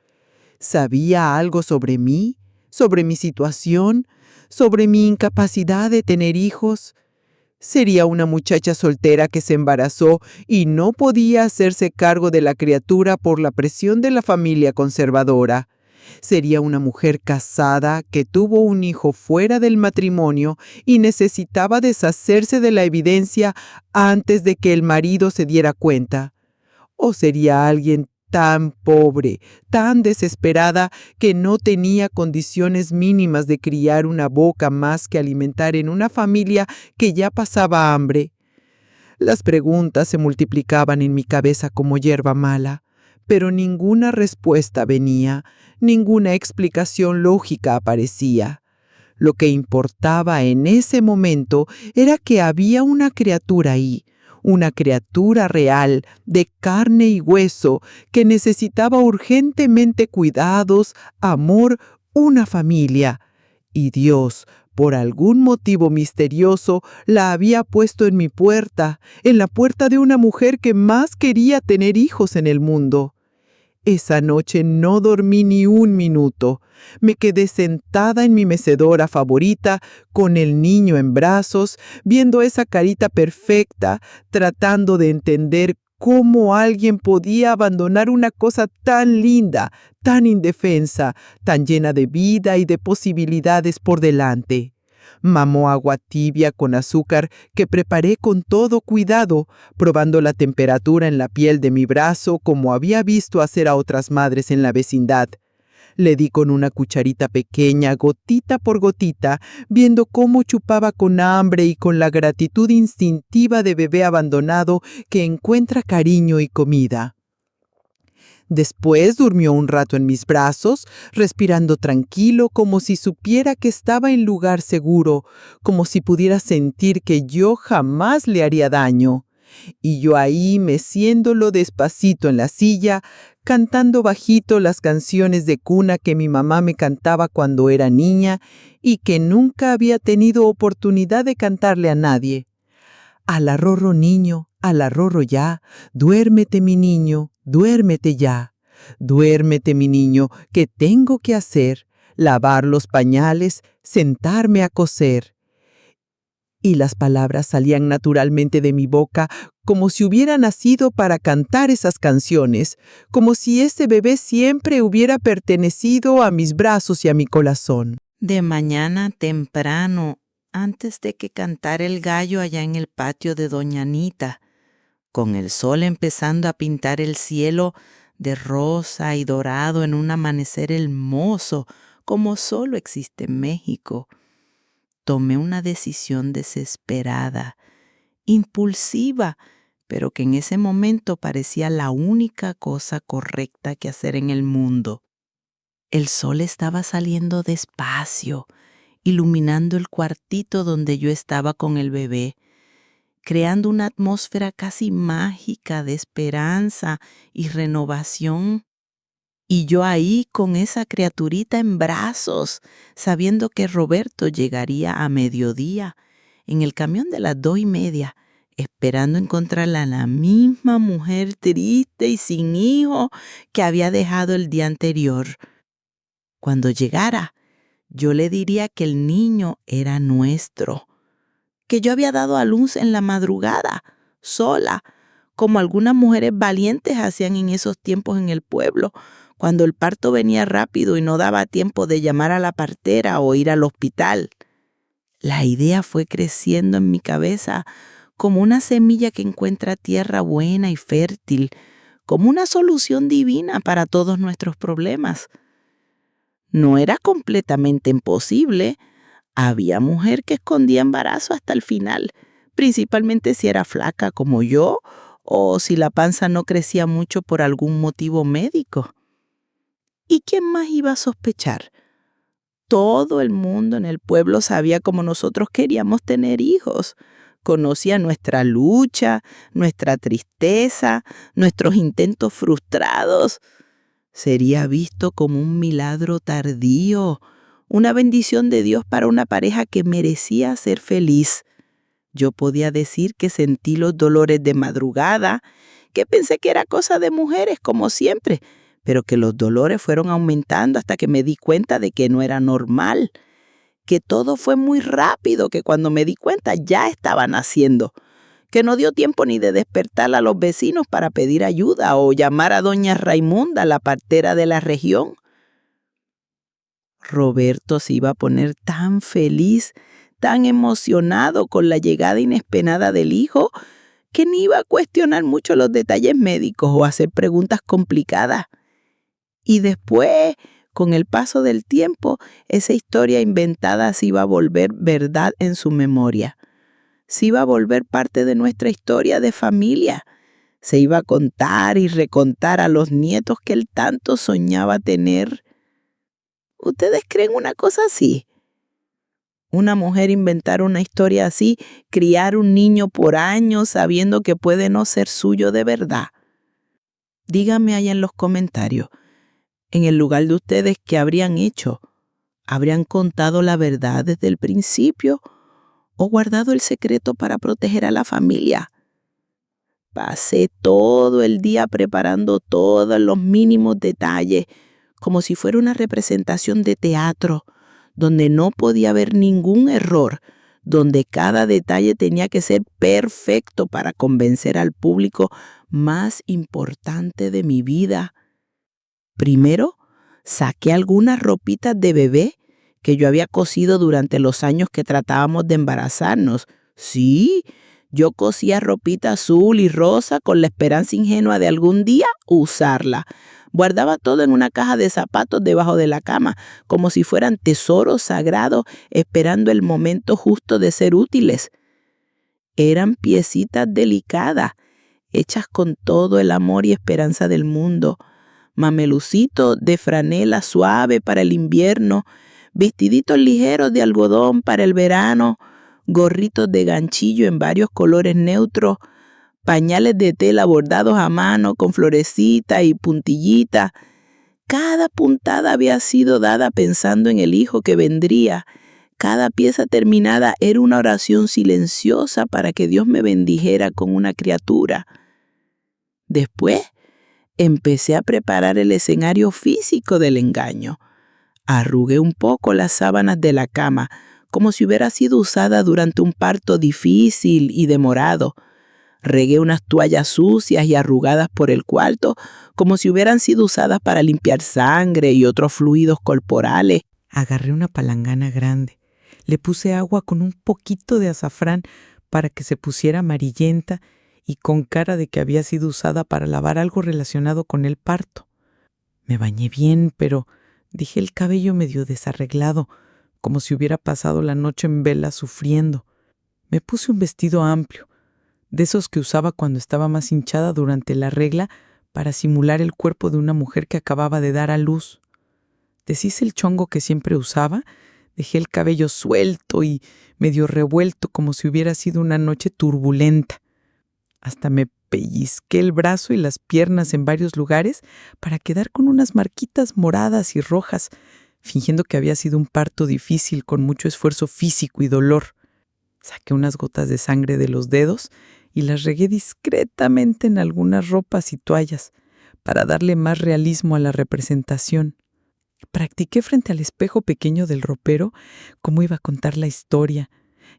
¿Sabía algo sobre mí? ¿Sobre mi situación? ¿Sobre mi incapacidad de tener hijos? Sería una muchacha soltera que se embarazó y no podía hacerse cargo de la criatura por la presión de la familia conservadora. Sería una mujer casada que tuvo un hijo fuera del matrimonio y necesitaba deshacerse de la evidencia antes de que el marido se diera cuenta. O sería alguien tan pobre, tan desesperada, que no tenía condiciones mínimas de criar una boca más que alimentar en una familia que ya pasaba hambre. Las preguntas se multiplicaban en mi cabeza como hierba mala, pero ninguna respuesta venía, ninguna explicación lógica aparecía. Lo que importaba en ese momento era que había una criatura ahí, una criatura real, de carne y hueso, que necesitaba urgentemente cuidados, amor, una familia. Y Dios, por algún motivo misterioso, la había puesto en mi puerta, en la puerta de una mujer que más quería tener hijos en el mundo. Esa noche no dormí ni un minuto. Me quedé sentada en mi mecedora favorita, con el niño en brazos, viendo esa carita perfecta, tratando de entender cómo alguien podía abandonar una cosa tan linda, tan indefensa, tan llena de vida y de posibilidades por delante. Mamó agua tibia con azúcar que preparé con todo cuidado, probando la temperatura en la piel de mi brazo como había visto hacer a otras madres en la vecindad. Le di con una cucharita pequeña, gotita por gotita, viendo cómo chupaba con hambre y con la gratitud instintiva de bebé abandonado que encuentra cariño y comida. Después durmió un rato en mis brazos, respirando tranquilo, como si supiera que estaba en lugar seguro, como si pudiera sentir que yo jamás le haría daño. Y yo ahí meciéndolo despacito en la silla, cantando bajito las canciones de cuna que mi mamá me cantaba cuando era niña y que nunca había tenido oportunidad de cantarle a nadie. Alarrorro niño, alarrorro ya, duérmete mi niño, duérmete ya. Duérmete mi niño, que tengo que hacer, lavar los pañales, sentarme a coser. Y las palabras salían naturalmente de mi boca como si hubiera nacido para cantar esas canciones, como si ese bebé siempre hubiera pertenecido a mis brazos y a mi corazón. De mañana temprano, antes de que cantara el gallo allá en el patio de doña Anita, con el sol empezando a pintar el cielo de rosa y dorado en un amanecer hermoso como solo existe en México, tomé una decisión desesperada, impulsiva, pero que en ese momento parecía la única cosa correcta que hacer en el mundo. El sol estaba saliendo despacio, iluminando el cuartito donde yo estaba con el bebé, creando una atmósfera casi mágica de esperanza y renovación. Y yo ahí con esa criaturita en brazos, sabiendo que Roberto llegaría a mediodía en el camión de las 2:30, esperando encontrarla a la misma mujer triste y sin hijo que había dejado el día anterior. Cuando llegara, yo le diría que el niño era nuestro, que yo había dado a luz en la madrugada, sola, como algunas mujeres valientes hacían en esos tiempos en el pueblo, cuando el parto venía rápido y no daba tiempo de llamar a la partera o ir al hospital. La idea fue creciendo en mi cabeza como una semilla que encuentra tierra buena y fértil, como una solución divina para todos nuestros problemas. No era completamente imposible. Había mujer que escondía embarazo hasta el final, principalmente si era flaca como yo o si la panza no crecía mucho por algún motivo médico. ¿Y quién más iba a sospechar? Todo el mundo en el pueblo sabía cómo nosotros queríamos tener hijos. Conocía nuestra lucha, nuestra tristeza, nuestros intentos frustrados. Sería visto como un milagro tardío, una bendición de Dios para una pareja que merecía ser feliz. Yo podía decir que sentí los dolores de madrugada, que pensé que era cosa de mujeres como siempre, pero que los dolores fueron aumentando hasta que me di cuenta de que no era normal, que todo fue muy rápido, que cuando me di cuenta ya estaba naciendo, que no dio tiempo ni de despertar a los vecinos para pedir ayuda o llamar a doña Raimunda, la partera de la región. Roberto se iba a poner tan feliz, tan emocionado con la llegada inesperada del hijo, que ni iba a cuestionar mucho los detalles médicos o hacer preguntas complicadas. Y después, con el paso del tiempo, esa historia inventada se iba a volver verdad en su memoria. Se iba a volver parte de nuestra historia de familia. Se iba a contar y recontar a los nietos que él tanto soñaba tener. ¿Ustedes creen una cosa así? Una mujer inventar una historia así, criar un niño por años sabiendo que puede no ser suyo de verdad. Díganme ahí en los comentarios, en el lugar de ustedes, ¿qué habrían hecho? ¿Habrían contado la verdad desde el principio o guardado el secreto para proteger a la familia? Pasé todo el día preparando todos los mínimos detalles, como si fuera una representación de teatro, donde no podía haber ningún error, donde cada detalle tenía que ser perfecto para convencer al público más importante de mi vida. Primero, saqué algunas ropitas de bebé que yo había cosido durante los años que tratábamos de embarazarnos. Sí, yo cosía ropita azul y rosa con la esperanza ingenua de algún día usarla. Guardaba todo en una caja de zapatos debajo de la cama, como si fueran tesoros sagrados esperando el momento justo de ser útiles. Eran piecitas delicadas, hechas con todo el amor y esperanza del mundo. Mamelucitos de franela suave para el invierno, vestiditos ligeros de algodón para el verano, gorritos de ganchillo en varios colores neutros, pañales de tela bordados a mano con florecitas y puntillitas. Cada puntada había sido dada pensando en el hijo que vendría. Cada pieza terminada era una oración silenciosa para que Dios me bendijera con una criatura. Después, empecé a preparar el escenario físico del engaño. Arrugué un poco las sábanas de la cama, como si hubiera sido usada durante un parto difícil y demorado. Regué unas toallas sucias y arrugadas por el cuarto, como si hubieran sido usadas para limpiar sangre y otros fluidos corporales. Agarré una palangana grande. Le puse agua con un poquito de azafrán para que se pusiera amarillenta y con cara de que había sido usada para lavar algo relacionado con el parto. Me bañé bien, pero dejé el cabello medio desarreglado, como si hubiera pasado la noche en vela sufriendo. Me puse un vestido amplio. de esos que usaba cuando estaba más hinchada durante la regla para simular el cuerpo de una mujer que acababa de dar a luz. Deshice el chongo que siempre usaba, dejé el cabello suelto y medio revuelto como si hubiera sido una noche turbulenta. Hasta me pellizqué el brazo y las piernas en varios lugares para quedar con unas marquitas moradas y rojas, fingiendo que había sido un parto difícil con mucho esfuerzo físico y dolor. Saqué unas gotas de sangre de los dedos y las regué discretamente en algunas ropas y toallas para darle más realismo a la representación. Practiqué frente al espejo pequeño del ropero cómo iba a contar la historia.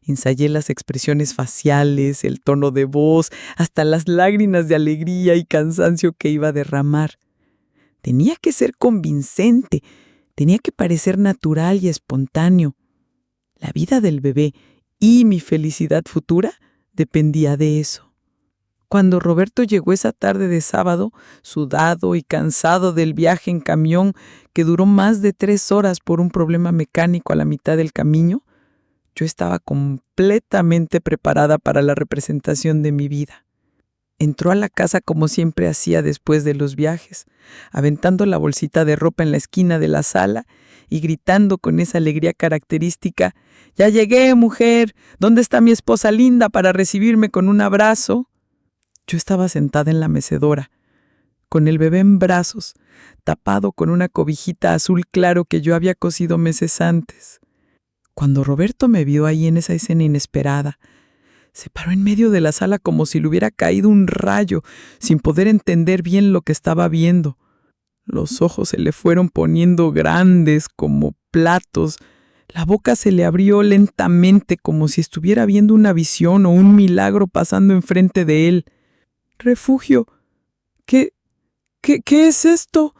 Ensayé las expresiones faciales, el tono de voz, hasta las lágrimas de alegría y cansancio que iba a derramar. Tenía que ser convincente, tenía que parecer natural y espontáneo. La vida del bebé y mi felicidad futura dependía de eso. Cuando Roberto llegó esa tarde de sábado, sudado y cansado del viaje en camión que duró más de 3 horas por un problema mecánico a la mitad del camino, yo estaba completamente preparada para la representación de mi vida. Entró a la casa como siempre hacía después de los viajes, aventando la bolsita de ropa en la esquina de la sala y gritando con esa alegría característica: «¡Ya llegué, mujer! ¿Dónde está mi esposa linda para recibirme con un abrazo?» Yo estaba sentada en la mecedora, con el bebé en brazos, tapado con una cobijita azul claro que yo había cosido meses antes. Cuando Roberto me vio ahí en esa escena inesperada, se paró en medio de la sala como si le hubiera caído un rayo, sin poder entender bien lo que estaba viendo. Los ojos se le fueron poniendo grandes como platos. La boca se le abrió lentamente como si estuviera viendo una visión o un milagro pasando enfrente de él. «Refugio, ¿qué es esto?»,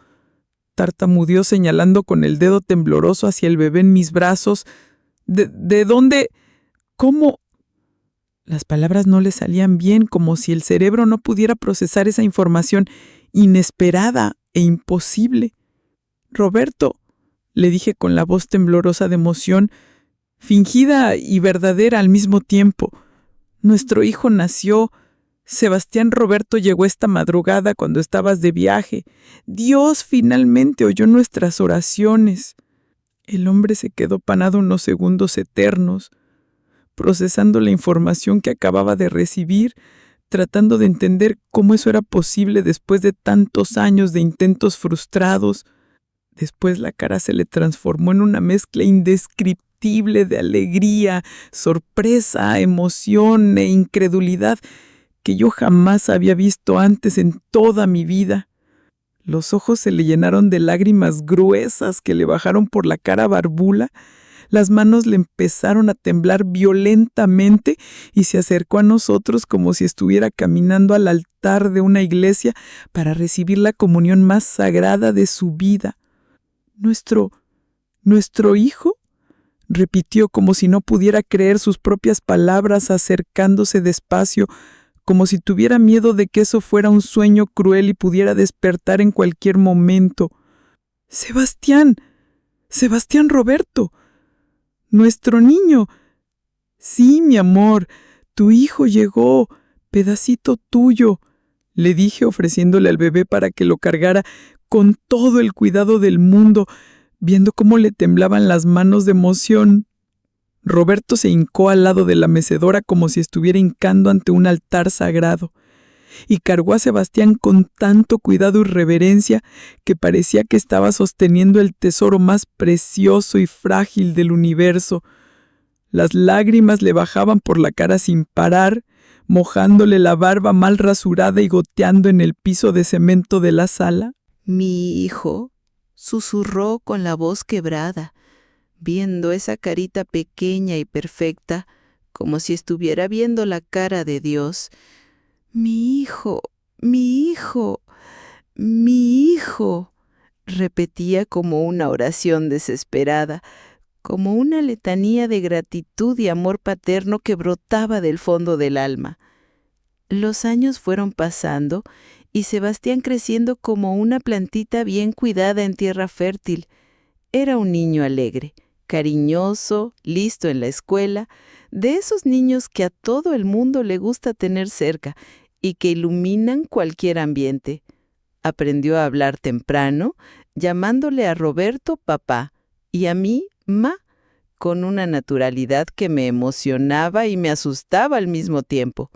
tartamudeó señalando con el dedo tembloroso hacia el bebé en mis brazos. ¿De dónde? ¿Cómo? Las palabras no le salían bien, como si el cerebro no pudiera procesar esa información inesperada e imposible. «Roberto», le dije con la voz temblorosa de emoción, fingida y verdadera al mismo tiempo. «Nuestro hijo nació. Sebastián Roberto llegó esta madrugada cuando estabas de viaje. Dios finalmente oyó nuestras oraciones». El hombre se quedó panado unos segundos eternos, procesando la información que acababa de recibir, tratando de entender cómo eso era posible después de tantos años de intentos frustrados. Después la cara se le transformó en una mezcla indescriptible de alegría, sorpresa, emoción e incredulidad que yo jamás había visto antes en toda mi vida. Los ojos se le llenaron de lágrimas gruesas que le bajaron por la cara barbula. Las manos le empezaron a temblar violentamente y se acercó a nosotros como si estuviera caminando al altar de una iglesia para recibir la comunión más sagrada de su vida. ¿Nuestro hijo?», repitió como si no pudiera creer sus propias palabras, acercándose despacio, como si tuviera miedo de que eso fuera un sueño cruel y pudiera despertar en cualquier momento. «Sebastián Roberto, nuestro niño. Sí, mi amor, tu hijo llegó, pedacito tuyo», le dije ofreciéndole al bebé para que lo cargara con todo el cuidado del mundo, viendo cómo le temblaban las manos de emoción. Roberto se hincó al lado de la mecedora como si estuviera hincando ante un altar sagrado, y cargó a Sebastián con tanto cuidado y reverencia que parecía que estaba sosteniendo el tesoro más precioso y frágil del universo. Las lágrimas le bajaban por la cara sin parar, mojándole la barba mal rasurada y goteando en el piso de cemento de la sala. «Mi hijo», susurró con la voz quebrada, viendo esa carita pequeña y perfecta, como si estuviera viendo la cara de Dios. «Mi hijo, mi hijo, mi hijo», repetía como una oración desesperada, como una letanía de gratitud y amor paterno que brotaba del fondo del alma. Los años fueron pasando y Sebastián creciendo como una plantita bien cuidada en tierra fértil. Era un niño alegre, cariñoso, listo en la escuela, de esos niños que a todo el mundo le gusta tener cerca y que iluminan cualquier ambiente. Aprendió a hablar temprano, llamándole a Roberto papá y a mí ma, con una naturalidad que me emocionaba y me asustaba al mismo tiempo.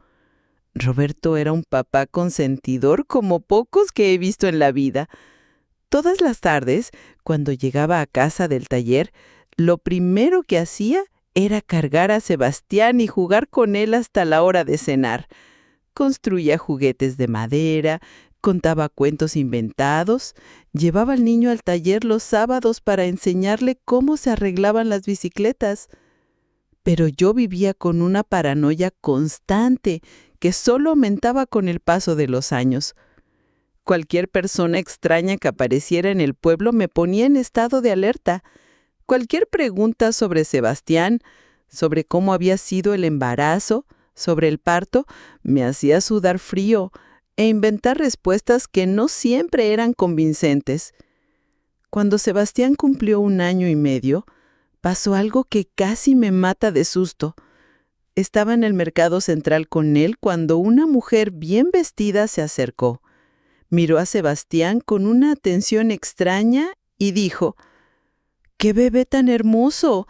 Roberto era un papá consentidor como pocos que he visto en la vida. Todas las tardes, cuando llegaba a casa del taller, lo primero que hacía era cargar a Sebastián y jugar con él hasta la hora de cenar. Construía juguetes de madera, contaba cuentos inventados, llevaba al niño al taller los sábados para enseñarle cómo se arreglaban las bicicletas. Pero yo vivía con una paranoia constante que solo aumentaba con el paso de los años. Cualquier persona extraña que apareciera en el pueblo me ponía en estado de alerta. Cualquier pregunta sobre Sebastián, sobre cómo había sido el embarazo, sobre el parto, me hacía sudar frío e inventar respuestas que no siempre eran convincentes. Cuando Sebastián cumplió 1 año y medio, pasó algo que casi me mata de susto. Estaba en el mercado central con él cuando una mujer bien vestida se acercó. Miró a Sebastián con una atención extraña y dijo: «¡Qué bebé tan hermoso!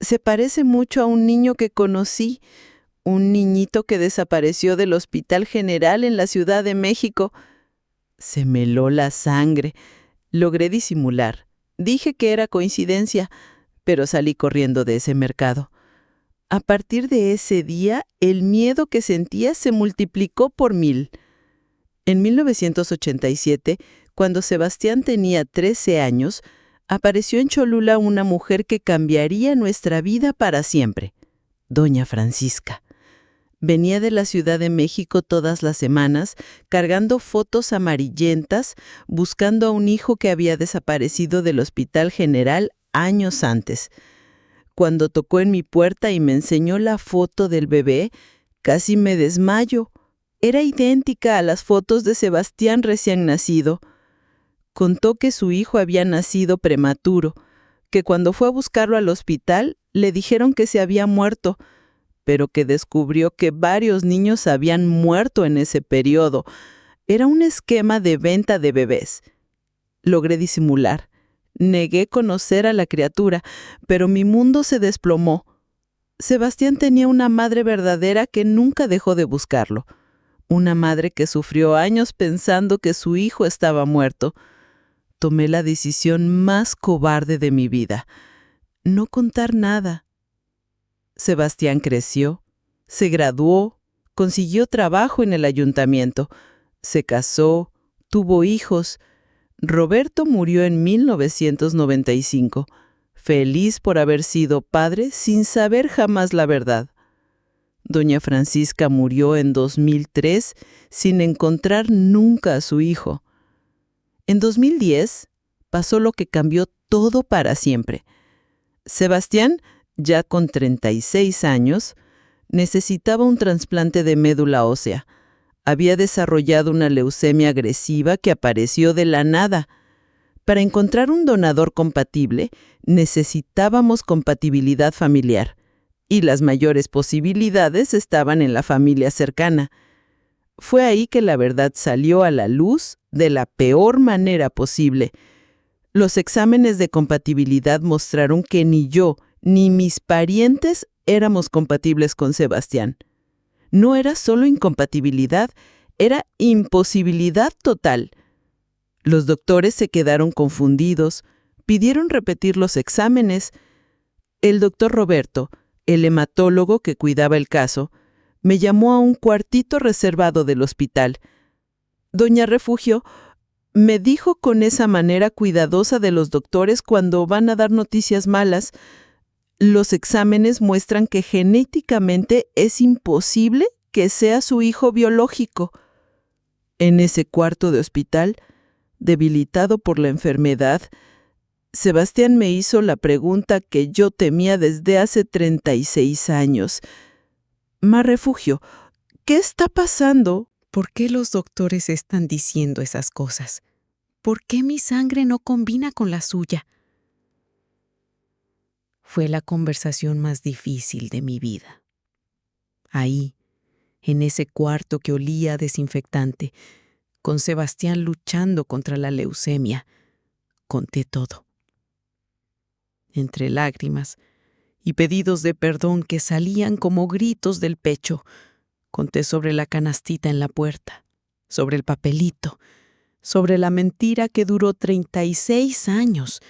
Se parece mucho a un niño que conocí, un niñito que desapareció del Hospital General en la Ciudad de México». Se me heló la sangre. Logré disimular. Dije que era coincidencia, pero salí corriendo de ese mercado. A partir de ese día, el miedo que sentía se multiplicó por 1000. En 1987, cuando Sebastián tenía 13 años, apareció en Cholula una mujer que cambiaría nuestra vida para siempre, Doña Francisca. Venía de la Ciudad de México todas las semanas, cargando fotos amarillentas, buscando a un hijo que había desaparecido del Hospital General años antes. Cuando tocó en mi puerta y me enseñó la foto del bebé, casi me desmayo. Era idéntica a las fotos de Sebastián recién nacido. Contó que su hijo había nacido prematuro, que cuando fue a buscarlo al hospital le dijeron que se había muerto, pero que descubrió que varios niños habían muerto en ese periodo. Era un esquema de venta de bebés. Logré disimular. Negué conocer a la criatura, pero mi mundo se desplomó. Sebastián tenía una madre verdadera que nunca dejó de buscarlo. Una madre que sufrió años pensando que su hijo estaba muerto. Tomé la decisión más cobarde de mi vida: no contar nada. Sebastián creció, se graduó, consiguió trabajo en el ayuntamiento, se casó, tuvo hijos. Roberto murió en 1995, feliz por haber sido padre sin saber jamás la verdad. Doña Francisca murió en 2003 sin encontrar nunca a su hijo. En 2010 pasó lo que cambió todo para siempre. Sebastián, ya con 36 años, necesitaba un trasplante de médula ósea. Había desarrollado una leucemia agresiva que apareció de la nada. Para encontrar un donador compatible, necesitábamos compatibilidad familiar, y las mayores posibilidades estaban en la familia cercana. Fue ahí que la verdad salió a la luz de la peor manera posible. Los exámenes de compatibilidad mostraron que ni yo ni mis parientes éramos compatibles con Sebastián. No era solo incompatibilidad, era imposibilidad total. Los doctores se quedaron confundidos, pidieron repetir los exámenes. El doctor Roberto, el hematólogo que cuidaba el caso, me llamó a un cuartito reservado del hospital. Doña Refugio, me dijo con esa manera cuidadosa de los doctores cuando van a dar noticias malas: los exámenes muestran que genéticamente es imposible que sea su hijo biológico. En ese cuarto de hospital, debilitado por la enfermedad, Sebastián me hizo la pregunta que yo temía desde hace 36 años. Ma Refugio, ¿qué está pasando? ¿Por qué los doctores están diciendo esas cosas? ¿Por qué mi sangre no combina con la suya? Fue la conversación más difícil de mi vida. Ahí, en ese cuarto que olía a desinfectante, con Sebastián luchando contra la leucemia, conté todo. Entre lágrimas y pedidos de perdón que salían como gritos del pecho, conté sobre la canastita en la puerta, sobre el papelito, sobre la mentira que duró 36 años,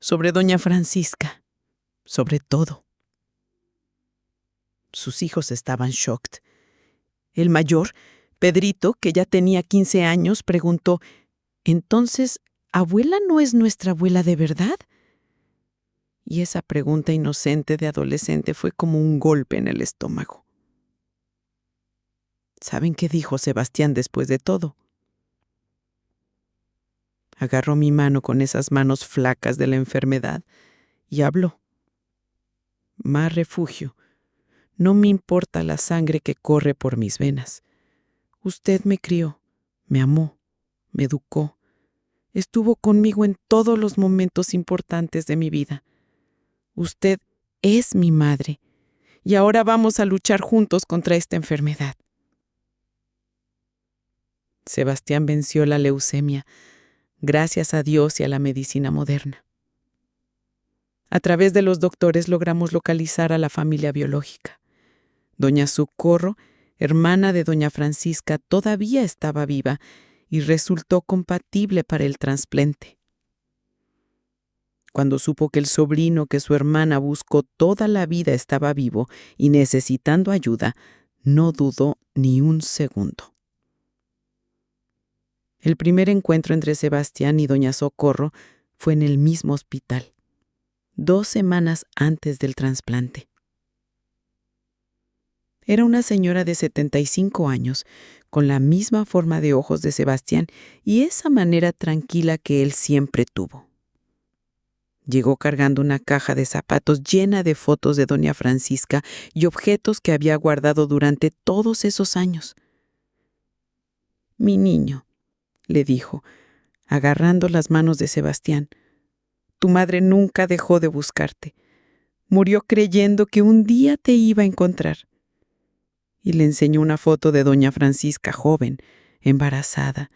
sobre doña Francisca, sobre todo. Sus hijos estaban shocked. El mayor, Pedrito, que ya tenía 15 años, preguntó: «¿Entonces, abuela no es nuestra abuela de verdad?» Y esa pregunta inocente de adolescente fue como un golpe en el estómago. ¿Saben qué dijo Sebastián después de todo? Agarró mi mano con esas manos flacas de la enfermedad y habló. «Más refugio. No me importa la sangre que corre por mis venas. Usted me crió, me amó, me educó. Estuvo conmigo en todos los momentos importantes de mi vida. Usted es mi madre y ahora vamos a luchar juntos contra esta enfermedad». Sebastián venció la leucemia, gracias a Dios y a la medicina moderna. A través de los doctores logramos localizar a la familia biológica. Doña Socorro, hermana de doña Francisca, todavía estaba viva y resultó compatible para el trasplante. Cuando supo que el sobrino que su hermana buscó toda la vida estaba vivo y necesitando ayuda, no dudó ni un segundo. El primer encuentro entre Sebastián y doña Socorro fue en el mismo hospital, 2 semanas antes del trasplante. Era una señora de 75 años, con la misma forma de ojos de Sebastián y esa manera tranquila que él siempre tuvo. Llegó cargando una caja de zapatos llena de fotos de doña Francisca y objetos que había guardado durante todos esos años. «Mi niño», le dijo, agarrando las manos de Sebastián, «tu madre nunca dejó de buscarte. Murió creyendo que un día te iba a encontrar». Y le enseñó una foto de doña Francisca joven, embarazada,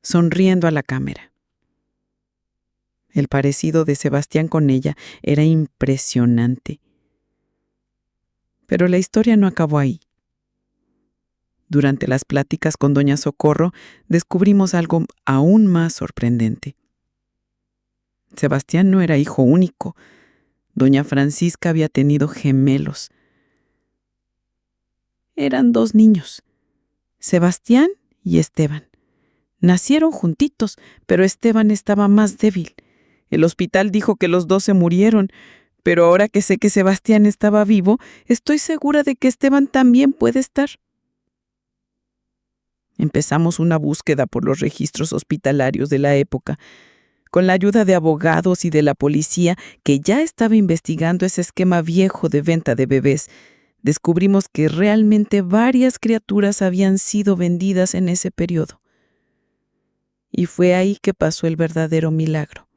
sonriendo a la cámara. El parecido de Sebastián con ella era impresionante. Pero la historia no acabó ahí. Durante las pláticas con doña Socorro descubrimos algo aún más sorprendente. Sebastián no era hijo único. Doña Francisca había tenido gemelos. Eran 2 niños, Sebastián y Esteban. Nacieron juntitos, pero Esteban estaba más débil. El hospital dijo que los 2 se murieron, pero ahora que sé que Sebastián estaba vivo, estoy segura de que Esteban también puede estar. Empezamos una búsqueda por los registros hospitalarios de la época, con la ayuda de abogados y de la policía que ya estaba investigando ese esquema viejo de venta de bebés. Descubrimos que realmente varias criaturas habían sido vendidas en ese periodo. Y fue ahí que pasó el verdadero milagro.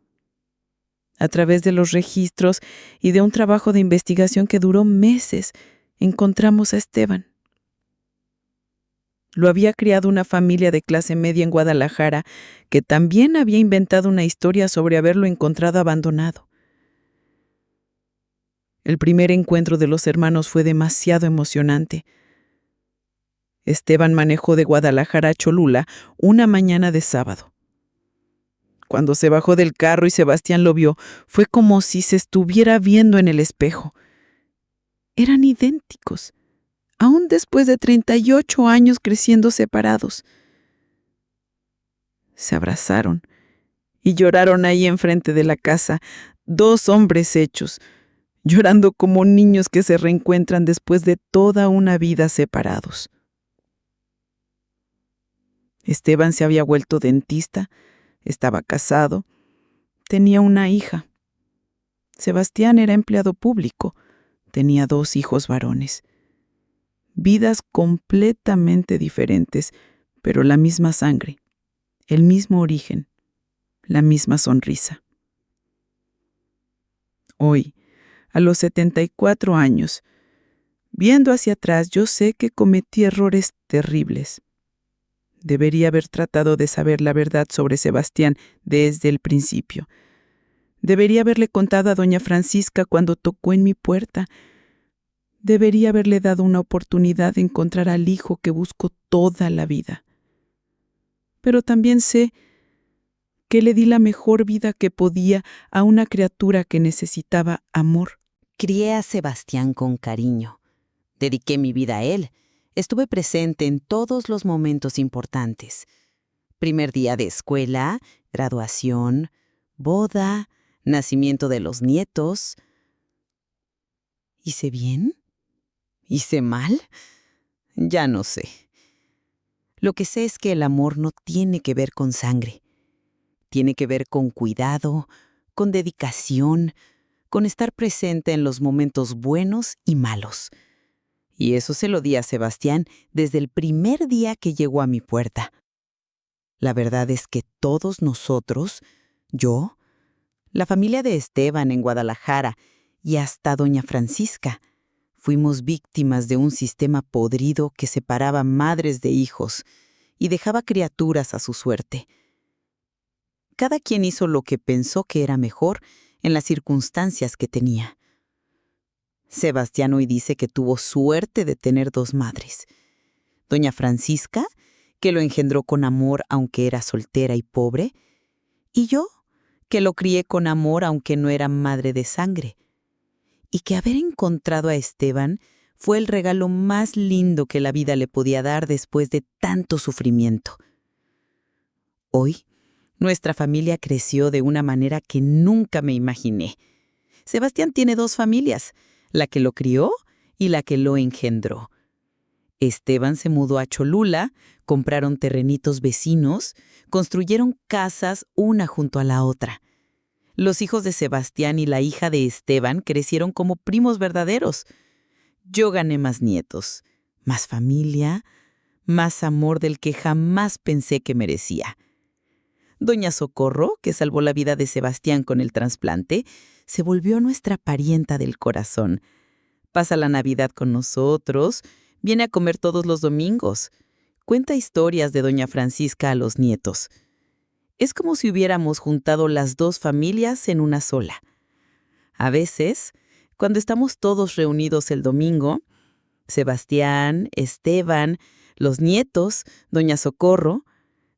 A través de los registros y de un trabajo de investigación que duró meses, encontramos a Esteban. Lo había criado una familia de clase media en Guadalajara que también había inventado una historia sobre haberlo encontrado abandonado. El primer encuentro de los hermanos fue demasiado emocionante. Esteban manejó de Guadalajara a Cholula una mañana de sábado. Cuando se bajó del carro y Sebastián lo vio, fue como si se estuviera viendo en el espejo. Eran idénticos, aún después de 38 años creciendo separados. Se abrazaron y lloraron ahí enfrente de la casa, 2 hombres hechos, llorando como niños que se reencuentran después de toda una vida separados. Esteban se había vuelto dentista, estaba casado, tenía una hija. Sebastián era empleado público, tenía 2 hijos varones. Vidas completamente diferentes, pero la misma sangre, el mismo origen, la misma sonrisa. Hoy, a los 74 años, Viendo hacia atrás, yo sé que cometí errores terribles. Debería haber tratado de saber la verdad sobre Sebastián desde el principio. Debería haberle contado a doña Francisca cuando tocó en mi puerta. Debería haberle dado una oportunidad de encontrar al hijo que busco toda la vida. Pero también sé que le di la mejor vida que podía a una criatura que necesitaba amor. Crié a Sebastián con cariño. Dediqué mi vida a él. Estuve presente en todos los momentos importantes. Primer día de escuela, graduación, boda, nacimiento de los nietos. ¿Hice bien? ¿Hice mal? Ya no sé. Lo que sé es que el amor no tiene que ver con sangre. Tiene que ver con cuidado, con dedicación, con estar presente en los momentos buenos y malos. Y eso se lo di a Sebastián desde el primer día que llegó a mi puerta. La verdad es que todos nosotros, yo, la familia de Esteban en Guadalajara y hasta doña Francisca, fuimos víctimas de un sistema podrido que separaba madres de hijos y dejaba criaturas a su suerte. Cada quien hizo lo que pensó que era mejor en las circunstancias que tenía. Sebastián hoy dice que tuvo suerte de tener 2 madres. Doña Francisca, que lo engendró con amor aunque era soltera y pobre, y yo, que lo crié con amor aunque no era madre de sangre. Y que haber encontrado a Esteban fue el regalo más lindo que la vida le podía dar después de tanto sufrimiento. Hoy, nuestra familia creció de una manera que nunca me imaginé. Sebastián tiene 2 familias, la que lo crió y la que lo engendró. Esteban se mudó a Cholula, compraron terrenitos vecinos, construyeron casas una junto a la otra. Los hijos de Sebastián y la hija de Esteban crecieron como primos verdaderos. Yo gané más nietos, más familia, más amor del que jamás pensé que merecía. Doña Socorro, que salvó la vida de Sebastián con el trasplante, se volvió nuestra parienta del corazón. Pasa la Navidad con nosotros, viene a comer todos los domingos. Cuenta historias de doña Francisca a los nietos. Es como si hubiéramos juntado las 2 familias en una sola. A veces, cuando estamos todos reunidos el domingo, Sebastián, Esteban, los nietos, doña Socorro,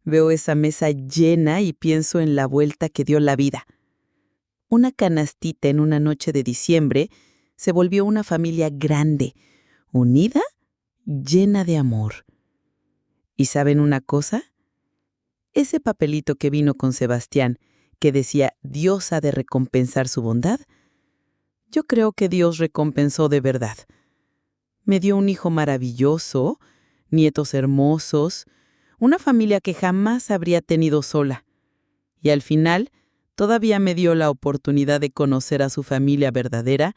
veo esa mesa llena y pienso en la vuelta que dio la vida. Una canastita en una noche de diciembre se volvió una familia grande, unida, llena de amor. ¿Y saben una cosa? Ese papelito que vino con Sebastián, que decía Dios ha de recompensar su bondad, yo creo que Dios recompensó de verdad. Me dio un hijo maravilloso, nietos hermosos, una familia que jamás habría tenido sola. Y al final, todavía me dio la oportunidad de conocer a su familia verdadera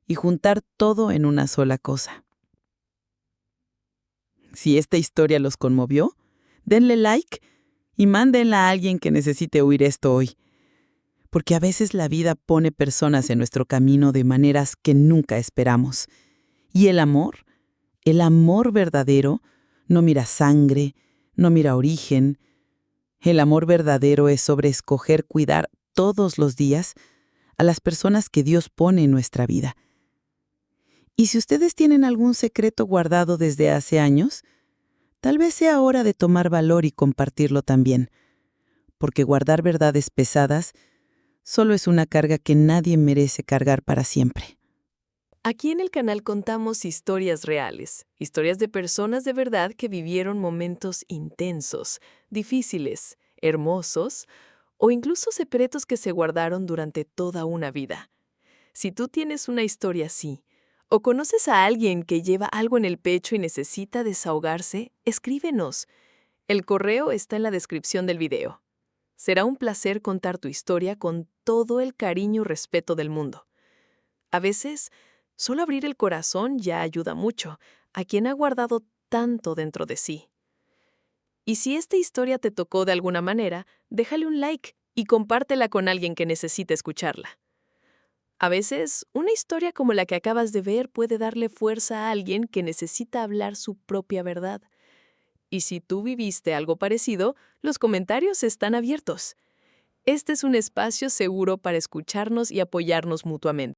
y juntar todo en una sola cosa. Si esta historia los conmovió, denle like y mándenla a alguien que necesite oír esto hoy. Porque a veces la vida pone personas en nuestro camino de maneras que nunca esperamos. Y el amor verdadero, no mira sangre, no mira origen. El amor verdadero es sobre escoger cuidar todos los días a las personas que Dios pone en nuestra vida. Y si ustedes tienen algún secreto guardado desde hace años, tal vez sea hora de tomar valor y compartirlo también, porque guardar verdades pesadas solo es una carga que nadie merece cargar para siempre. Aquí en el canal contamos historias reales, historias de personas de verdad que vivieron momentos intensos, difíciles, hermosos o incluso secretos que se guardaron durante toda una vida. Si tú tienes una historia así, o conoces a alguien que lleva algo en el pecho y necesita desahogarse, escríbenos. El correo está en la descripción del video. Será un placer contar tu historia con todo el cariño y respeto del mundo. A veces, solo abrir el corazón ya ayuda mucho a quien ha guardado tanto dentro de sí. Y si esta historia te tocó de alguna manera, déjale un like y compártela con alguien que necesite escucharla. A veces, una historia como la que acabas de ver puede darle fuerza a alguien que necesita hablar su propia verdad. Y si tú viviste algo parecido, los comentarios están abiertos. Este es un espacio seguro para escucharnos y apoyarnos mutuamente.